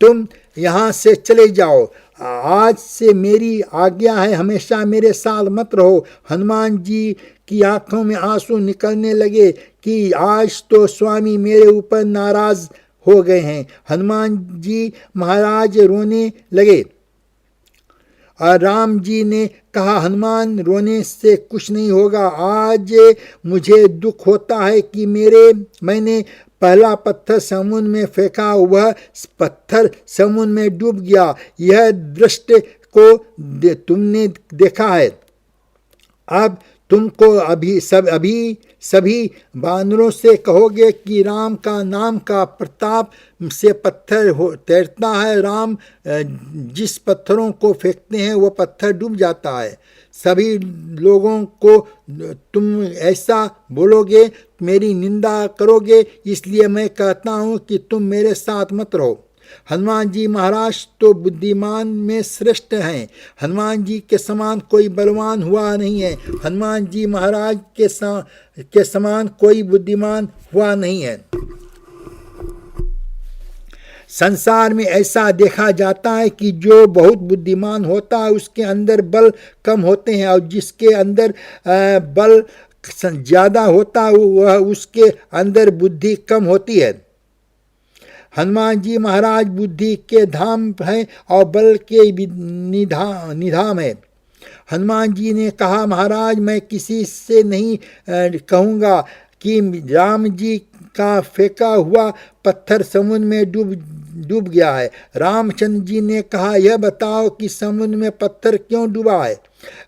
तुम यहाँ से चले जाओ, आज से मेरी आज्ञा है, हमेशा मेरे साथ मत रहो। हनुमान जी की आंखों में आंसू निकलने लगे कि आज तो स्वामी मेरे ऊपर नाराज हो गए हैं। हनुमान जी महाराज रोने लगे और राम जी ने कहा, हनुमान रोने से कुछ नहीं होगा, आज मुझे दुख होता है कि मैंने पहला पत्थर समुद्र में फेंका, वह पत्थर समुद्र में डूब गया। यह दृश्य को तुमने देखा है। अब तुमको अभी सभी बानरों से कहोगे कि राम का नाम का प्रताप से पत्थर तैरता है, राम जिस पत्थरों को फेंकते हैं वह पत्थर डूब जाता है। सभी लोगों को तुम ऐसा बोलोगे, मेरी निंदा करोगे, इसलिए मैं कहता हूँ कि तुम मेरे साथ मत रहो। हनुमान जी महाराज तो बुद्धिमान में श्रेष्ठ हैं, हनुमान जी के समान कोई बलवान हुआ नहीं है, हनुमान जी महाराज के समान कोई बुद्धिमान हुआ नहीं है। संसार में ऐसा देखा जाता है कि जो बहुत बुद्धिमान होता है उसके अंदर बल कम होते हैं, और जिसके अंदर बल ज़्यादा होता है वह उसके अंदर बुद्धि कम होती है। हनुमान जी महाराज बुद्धि के धाम हैं और बल के निधाम है। हनुमान जी ने कहा, महाराज मैं किसी से नहीं कहूँगा कि राम जी का फेंका हुआ पत्थर समुद्र में डूब गया है। रामचंद्र जी ने कहा, यह बताओ कि समुद्र में पत्थर क्यों डूबा है।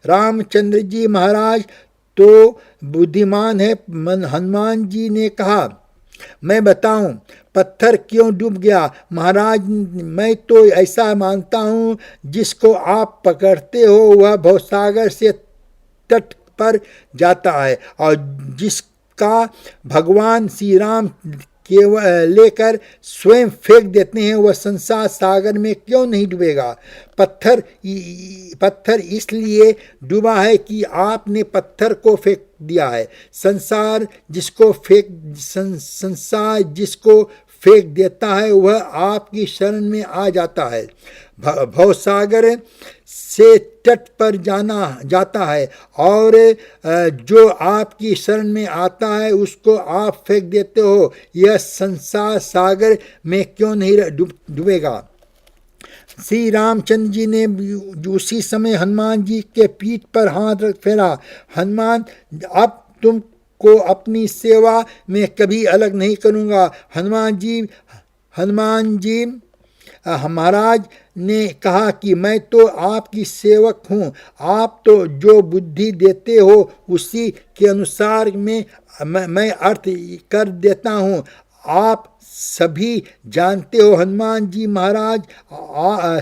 रामचंद्र जी महाराज तो बुद्धिमान है। हनुमान जी ने कहा, मैं बताऊं पत्थर क्यों डूब गया। महाराज मैं तो ऐसा मानता हूँ, जिसको आप पकड़ते हो वह भवसागर से तट पर जाता है, और जिसका भगवान श्री राम लेकर स्वयं फेंक देते हैं वह संसार सागर में क्यों नहीं डूबेगा। पत्थर इसलिए डूबा है कि आपने पत्थर को फेंक दिया है। संसार जिसको फेंक देता है वह आपकी शरण में आ जाता है। भवसागर से तट पर जाता है, और जो आपकी शरण में आता है उसको आप फेंक देते हो। यह संसार सागर में क्यों नहीं डूबेगा। श्री रामचंद्र जी ने उसी समय हनुमान जी के पीठ पर हाथ फेरा। हनुमान, अब तुमको अपनी सेवा में कभी अलग नहीं करूँगा। हनुमान जी महाराज ने कहा कि मैं तो आपकी सेवक हूँ, आप तो जो बुद्धि देते हो उसी के अनुसार मैं अर्थ कर देता हूँ। आप सभी जानते हो हनुमान जी महाराज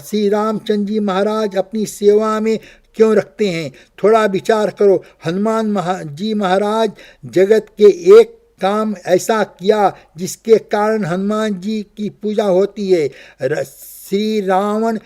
श्री रामचंद्र जी महाराज अपनी सेवा में क्यों रखते हैं। थोड़ा विचार करो। हनुमान जी महाराज जगत के एक काम ऐसा किया जिसके कारण हनुमान जी की पूजा होती है। श्री रावण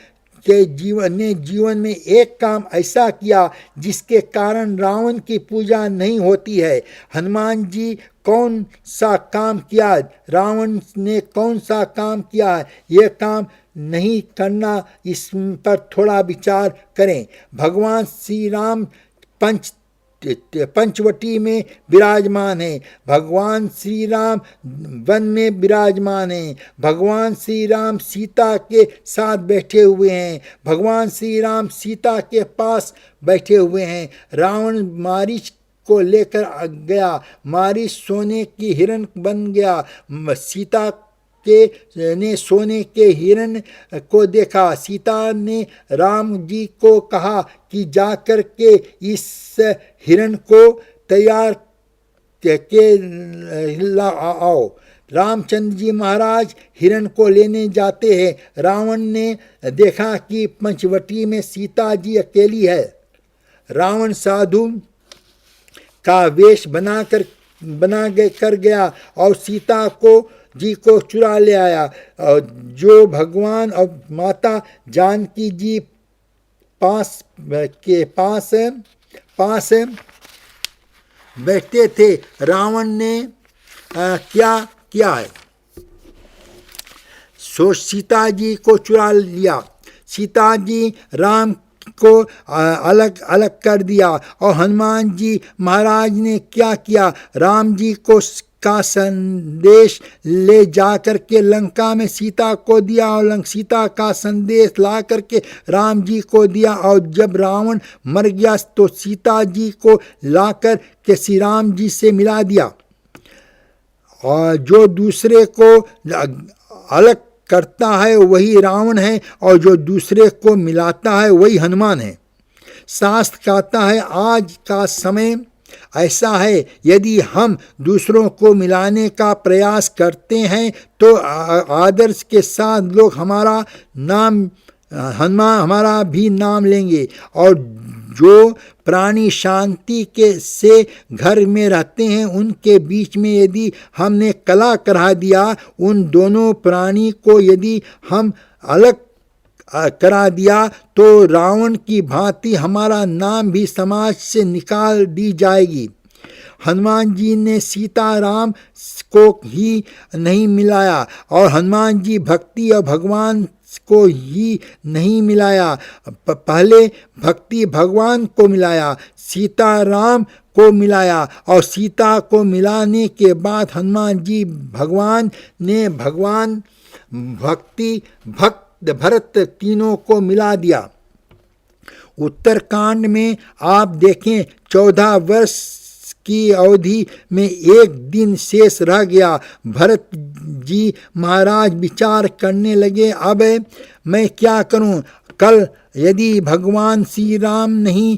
के जीवन में एक काम ऐसा किया जिसके कारण रावण की पूजा नहीं होती है। हनुमान जी कौन सा काम किया, रावण ने कौन सा काम किया, यह काम नहीं करना, इस पर थोड़ा विचार करें। भगवान श्री राम पंचवटी में विराजमान है। भगवान श्री राम वन में विराजमान हैं। भगवान श्री राम सीता के साथ बैठे हुए हैं। भगवान श्री राम सीता के पास बैठे हुए हैं। रावण मारीच को लेकर गया, मारीच सोने की हिरण बन गया। सीता ने सोने के हिरण को देखा। सीता ने राम जी को कहा कि जाकर के इस हिरण को तैयार के लाओ। रामचंद्र जी महाराज हिरण को लेने जाते हैं। रावण ने देखा कि पंचवटी में सीता जी अकेली है। रावण साधु का वेश बना कर गया और सीता जी को चुरा ले आया। जो भगवान और माता जानकी जी पास बैठते थे। रावण ने क्या किया है, सो सीता जी को चुरा लिया। सीता जी राम को अलग अलग कर दिया। और हनुमान जी महाराज ने क्या किया, राम जी का संदेश ले जाकर के लंका में सीता को दिया और सीता का संदेश ला करके राम जी को दिया। और जब रावण मर गया तो सीता जी को लाकर के श्री राम जी से मिला दिया। और जो दूसरे को अलग करता है वही रावण है और जो दूसरे को मिलाता है वही हनुमान है। शास्त्र कहता है आज का समय ऐसा है, यदि हम दूसरों को मिलाने का प्रयास करते हैं तो आदर्श के साथ लोग हमारा भी नाम लेंगे। और जो प्राणी शांति से घर में रहते हैं उनके बीच में यदि हमने कलह करा दिया, उन दोनों प्राणी को यदि हम अलग करा दिया तो रावण की भांति हमारा नाम भी समाज से निकाल दी जाएगी। हनुमान जी ने सीताराम को ही नहीं मिलाया और हनुमान जी भक्ति और भगवान को ही नहीं मिलाया। पहले भक्ति भगवान को मिलाया, सीताराम को मिलाया और सीता को मिलाने के बाद हनुमान जी भगवान भक्ति भक्त भरत तीनों को मिला दिया। उत्तरकांड में आप देखें 14 वर्ष की अवधि में एक दिन शेष रह गया। भरत जी महाराज विचार करने लगे, अब मैं क्या करूं? कल यदि भगवान श्री राम नहीं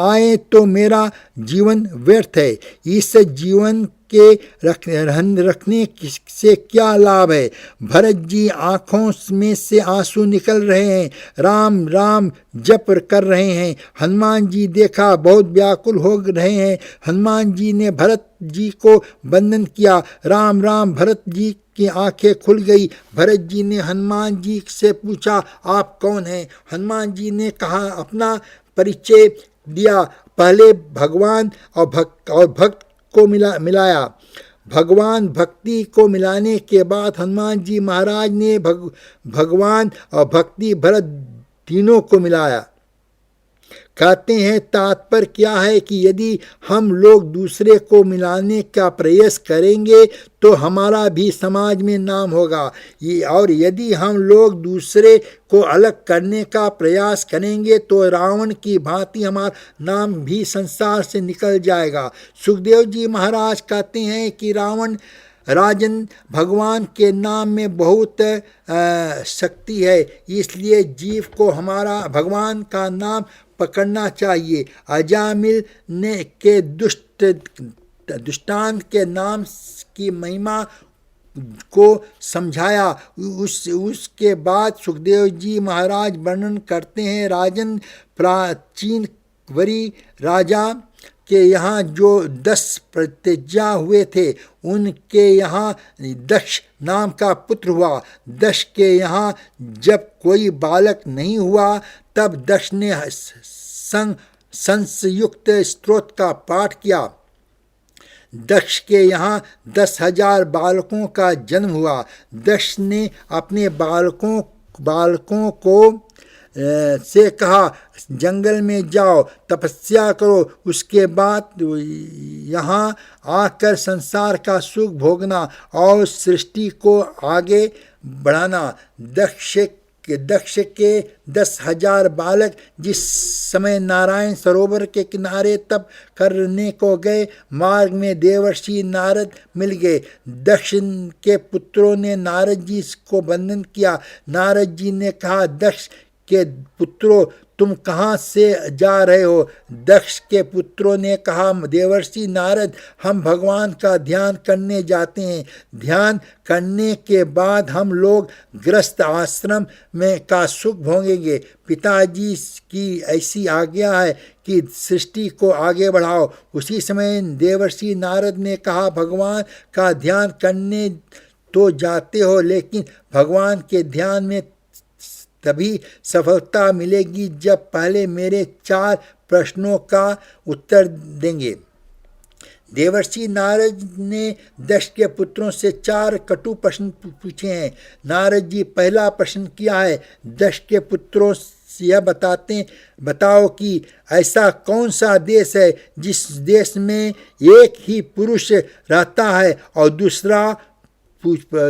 आए तो मेरा जीवन व्यर्थ है। इस जीवन के रखने से क्या लाभ है? भरत जी आंखों में से आंसू निकल रहे हैं, राम राम जप कर रहे हैं। हनुमान जी देखा बहुत व्याकुल हो रहे हैं। हनुमान जी ने भरत जी को वंदन किया, राम राम। भरत जी की आंखें खुल गई। भरत जी ने हनुमान जी से पूछा, आप कौन हैं? हनुमान जी ने कहा, अपना परिचय दिया। पहले भगवान और भक्त को मिलाया। भगवान भक्ति को मिलाने के बाद हनुमान जी महाराज ने भगवान और भक्ति भरत तीनों को मिलाया। कहते हैं तात्पर्य क्या है कि यदि हम लोग दूसरे को मिलाने का प्रयास करेंगे तो हमारा भी समाज में नाम होगा, और यदि हम लोग दूसरे को अलग करने का प्रयास करेंगे तो रावण की भांति हमारा नाम भी संसार से निकल जाएगा। सुखदेव जी महाराज कहते हैं कि राजन भगवान के नाम में बहुत शक्ति है, इसलिए जीव को हमारा भगवान का नाम पकड़ना चाहिए। अजामिल ने के दुष्टांत के नाम की महिमा को समझाया। उसके बाद सुखदेव जी महाराज वर्णन करते हैं, राजन प्राचीन वरी राजा के यहाँ जो 10 प्रतिज्ञा हुए थे, उनके यहाँ दक्ष नाम का पुत्र हुआ। दक्ष के यहाँ जब कोई बालक नहीं हुआ तब दक्ष ने संसयुक्त स्तोत्र का पाठ किया। दक्ष के यहाँ 10,000 बालकों का जन्म हुआ। दक्ष ने अपने बालकों को से कहा, जंगल में जाओ, तपस्या करो, उसके बाद यहाँ आकर संसार का सुख भोगना और सृष्टि को आगे बढ़ाना। दक्ष के 10,000 बालक जिस समय नारायण सरोवर के किनारे तप करने को गए, मार्ग में देवर्षि नारद मिल गए। दक्ष के पुत्रों ने नारद जी को वंदन किया। नारद जी ने कहा, दक्ष के पुत्रों, तुम कहाँ से जा रहे हो? दक्ष के पुत्रों ने कहा, देवर्षि नारद, हम भगवान का ध्यान करने जाते हैं। ध्यान करने के बाद हम लोग गृहस्थ आश्रम में का सुख भोगेंगे। पिताजी की ऐसी आज्ञा है कि सृष्टि को आगे बढ़ाओ। उसी समय देवर्षि नारद ने कहा, भगवान का ध्यान करने तो जाते हो, लेकिन भगवान के ध्यान में तभी सफलता मिलेगी जब पहले मेरे 4 प्रश्नों का उत्तर देंगे। देवर्षि नारद ने दक्ष के पुत्रों से 4 कटु प्रश्न पूछे हैं। नारद जी, पहला प्रश्न किया है, दक्ष के पुत्रों यह बताओ कि ऐसा कौन सा देश है जिस देश में एक ही पुरुष रहता है? और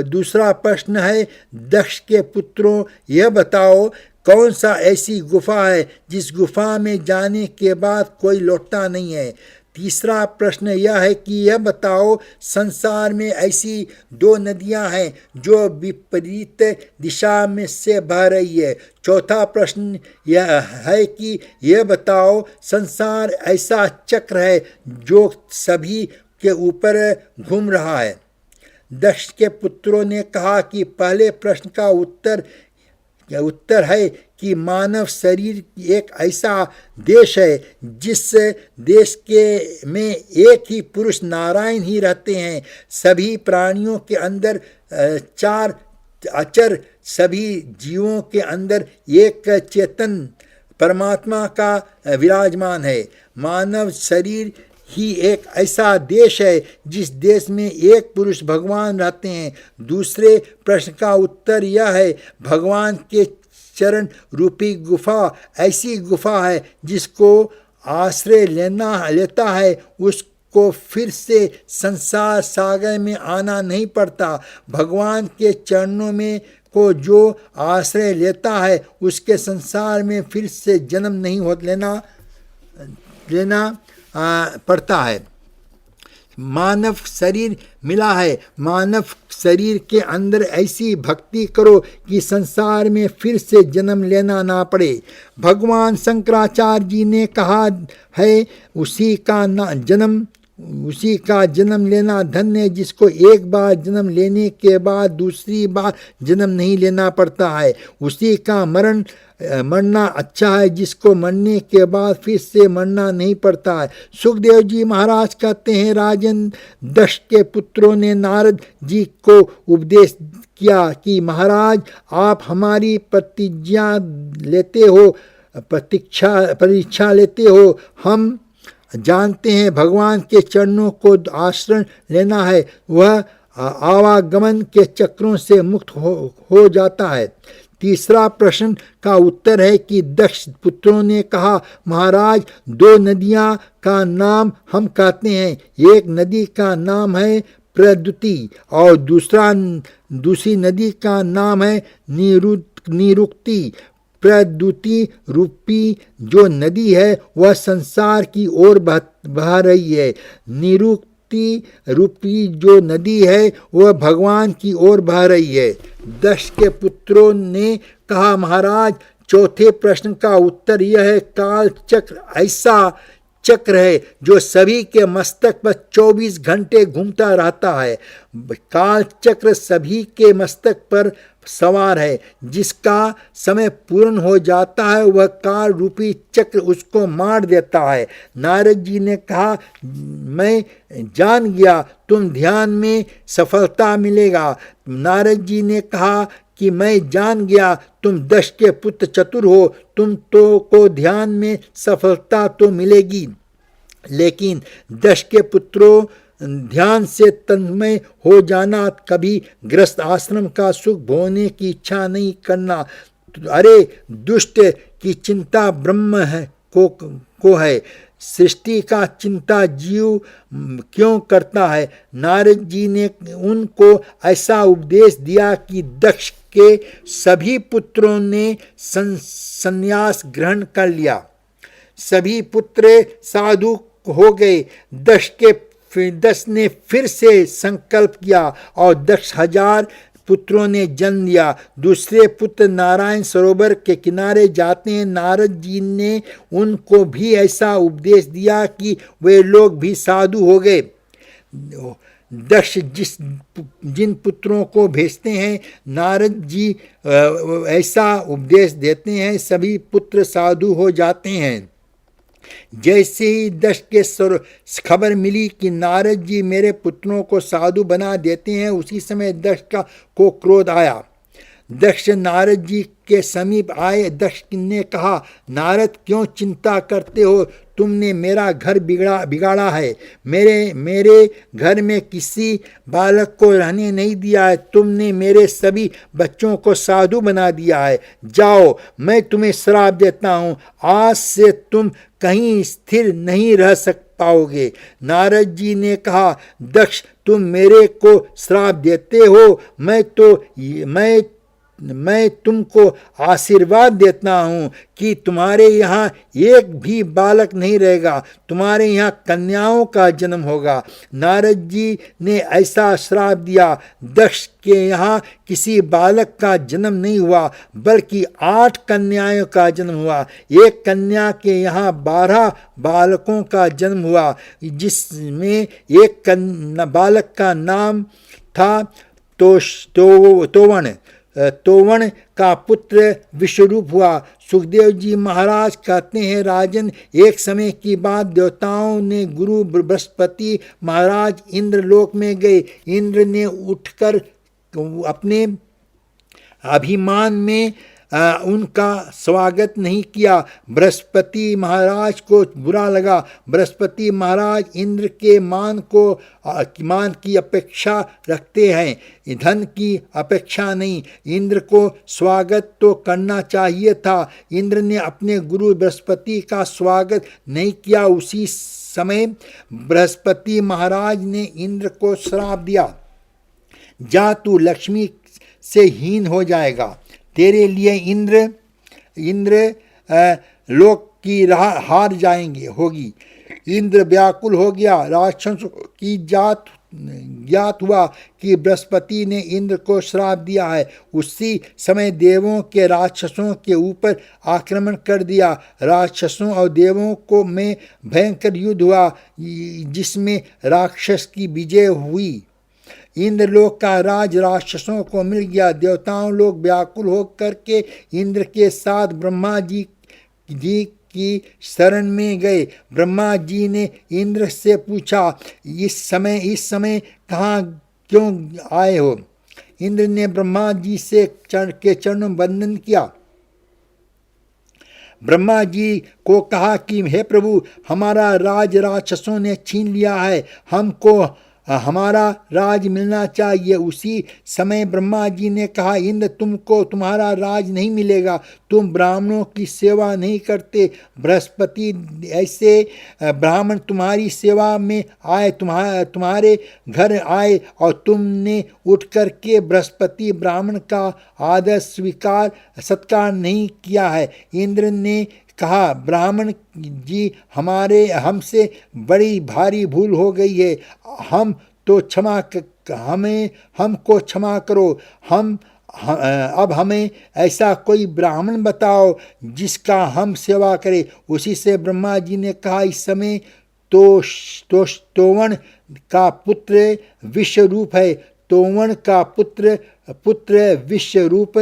दूसरा प्रश्न है, दक्ष के पुत्रों यह बताओ, कौन सा ऐसी गुफा है जिस गुफा में जाने के बाद कोई लौटता नहीं है? तीसरा प्रश्न यह है कि यह बताओ, संसार में ऐसी 2 नदियां हैं जो विपरीत दिशा में से बह रही है। चौथा प्रश्न यह है कि यह बताओ, संसार ऐसा चक्र है जो सभी के ऊपर घूम रहा है। दक्ष के पुत्रों ने कहा कि पहले प्रश्न का उत्तर है कि मानव शरीर एक ऐसा देश है जिस देश में एक ही पुरुष नारायण ही रहते हैं। सभी प्राणियों के अंदर 4 अचर, सभी जीवों के अंदर एक चेतन परमात्मा का विराजमान है। मानव शरीर ही एक ऐसा देश है जिस देश में एक पुरुष भगवान रहते हैं। दूसरे प्रश्न का उत्तर यह है, भगवान के चरण रूपी गुफा ऐसी गुफा है जिसको आश्रय लेता है उसको फिर से संसार सागर में आना नहीं पड़ता। भगवान के चरणों में को जो आश्रय लेता है उसके संसार में फिर से जन्म नहीं लेना पड़ता है। मानव शरीर मिला है, मानव शरीर के अंदर ऐसी भक्ति करो कि संसार में फिर से जन्म लेना ना पड़े। भगवान शंकराचार्य जी ने कहा है, उसी का जन्म लेना धन्य है जिसको एक बार जन्म लेने के बाद दूसरी बार जन्म नहीं लेना पड़ता है। उसी का मरना अच्छा है जिसको मरने के बाद फिर से मरना नहीं पड़ता है। सुखदेव जी महाराज कहते हैं, राजन, दक्ष के पुत्रों ने नारद जी को उपदेश किया कि महाराज, आप हमारी परीक्षा लेते हो। हम जानते हैं भगवान के चरणों को आश्रय लेना है, वह आवागमन के चक्रों से मुक्त हो जाता है। तीसरा प्रश्न का उत्तर है कि दक्ष पुत्रों ने कहा, महाराज, 2 नदियां का नाम हम कहते हैं। एक नदी का नाम है प्रद्युति और दूसरी नदी का नाम है निरुक्ति। प्रद्युति रूपी जो नदी है वह संसार की ओर बह रही है। निरुक्ति रूपी जो नदी है वह भगवान की ओर बह रही है। दक्ष के पुत्रों ने कहा, महाराज, चौथे प्रश्न का उत्तर यह है, काल चक्र ऐसा चक्र है जो सभी के मस्तक पर 24 घंटे घूमता रहता है। काल चक्र सभी के मस्तक पर सवार है। जिसका समय पूर्ण हो जाता है वह काल रूपी चक्र उसको मार देता है। नारद जी ने कहा, मैं जान गया, तुम ध्यान में सफलता मिलेगा। नारद जी ने कहा कि मैं जान गया, तुम दक्ष के पुत्र चतुर हो, तुम तो को ध्यान में सफलता तो मिलेगी, लेकिन दक्ष के पुत्रों, ध्यान से तन्मय हो जाना, कभी गृहस्थ आश्रम का सुख भोगने की इच्छा नहीं करना। अरे दुष्ट की चिंता ब्रह्म है को है, सृष्टि का चिंता जीव क्यों करता है। नारद जी ने उनको ऐसा उपदेश दिया कि दक्ष के सभी पुत्रों ने संन्यास ग्रहण कर लिया। सभी पुत्र साधु हो गए। दक्ष ने फिर से संकल्प किया और 10,000 पुत्रों ने जन्म लिया। दूसरे पुत्र नारायण सरोवर के किनारे जाते हैं। नारद जी ने उनको भी ऐसा उपदेश दिया कि वे लोग भी साधु हो गए। दक्ष जिन पुत्रों को भेजते हैं, नारद जी ऐसा उपदेश देते हैं, सभी पुत्र साधु हो जाते हैं। जैसे ही दक्ष के खबर मिली कि नारद जी मेरे पुत्रों को साधु बना देते हैं, उसी समय दक्ष को क्रोध आया। दक्ष नारद जी के समीप आए। दक्ष ने कहा, नारद क्यों चिंता करते हो? तुमने मेरा घर बिगाड़ा है। मेरे घर में किसी बालक को रहने नहीं दिया है। तुमने मेरे सभी बच्चों को साधु बना दिया है। जाओ, मैं तुम्हें श्राप देता हूँ। आज से तुम कहीं स्थिर नहीं रह पाओगे। नारद जी ने कहा, दक्ष तुम मेरे को श्राप देते हो, मैं तुमको आशीर्वाद देता हूँ कि तुम्हारे यहाँ एक भी बालक नहीं रहेगा, तुम्हारे यहाँ कन्याओं का जन्म होगा। नारद जी ने ऐसा श्राप दिया। दक्ष के यहाँ किसी बालक का जन्म नहीं हुआ, बल्कि 8 कन्याओं का जन्म हुआ। एक कन्या के यहाँ 12 बालकों का जन्म हुआ, जिसमें एक बालक का नाम था तोवण। तोवण का पुत्र विश्वरूप हुआ। सुखदेव जी महाराज कहते हैं, राजन, एक समय की बात, देवताओं ने गुरु बृहस्पति महाराज इंद्रलोक में गए। इंद्र ने उठकर अपने अभिमान में उनका स्वागत नहीं किया। बृहस्पति महाराज को बुरा लगा। बृहस्पति महाराज इंद्र के मान की अपेक्षा रखते हैं, धन की अपेक्षा नहीं। इंद्र को स्वागत तो करना चाहिए था। इंद्र ने अपने गुरु बृहस्पति का स्वागत नहीं किया। उसी समय बृहस्पति महाराज ने इंद्र को श्राप दिया, जा तू लक्ष्मी से हीन हो जाएगा। तेरे लिए इंद्र लोक की राह हार होगी। इंद्र व्याकुल हो गया। राक्षसों की ज्ञात हुआ कि बृहस्पति ने इंद्र को श्राप दिया है। उसी समय देवों के राक्षसों के ऊपर आक्रमण कर दिया। राक्षसों और देवों में भयंकर युद्ध हुआ, जिसमें राक्षस की विजय हुई। इंद्रलोक का राज राक्षसों को मिल गया। देवताओं लोग व्याकुल होकर के इंद्र के साथ ब्रह्मा जी की शरण में गए। ब्रह्मा जी ने इंद्र से पूछा, इस समय कहाँ क्यों आए हो? इंद्र ने ब्रह्मा जी से चरणों वंदन किया। ब्रह्मा जी को कहा कि हे प्रभु, हमारा राज राक्षसों ने छीन लिया है, हमको हमारा राज मिलना चाहिए। उसी समय ब्रह्मा जी ने कहा, इंद्र तुमको तुम्हारा राज नहीं मिलेगा, तुम ब्राह्मणों की सेवा नहीं करते। बृहस्पति ऐसे ब्राह्मण तुम्हारी सेवा में आए, तुम्हारे घर आए और तुमने उठ कर के बृहस्पति ब्राह्मण का आदर स्वीकार सत्कार नहीं किया है। इंद्र ने कहा, ब्राह्मण जी, हमसे बड़ी भारी भूल हो गई है, हमको क्षमा करो। अब हमें ऐसा कोई ब्राह्मण बताओ जिसका हम सेवा करें। उसी से ब्रह्मा जी ने कहा, इस समय तोवण का पुत्र विश्वरूप है। तोवण का पुत्र विश्वरूप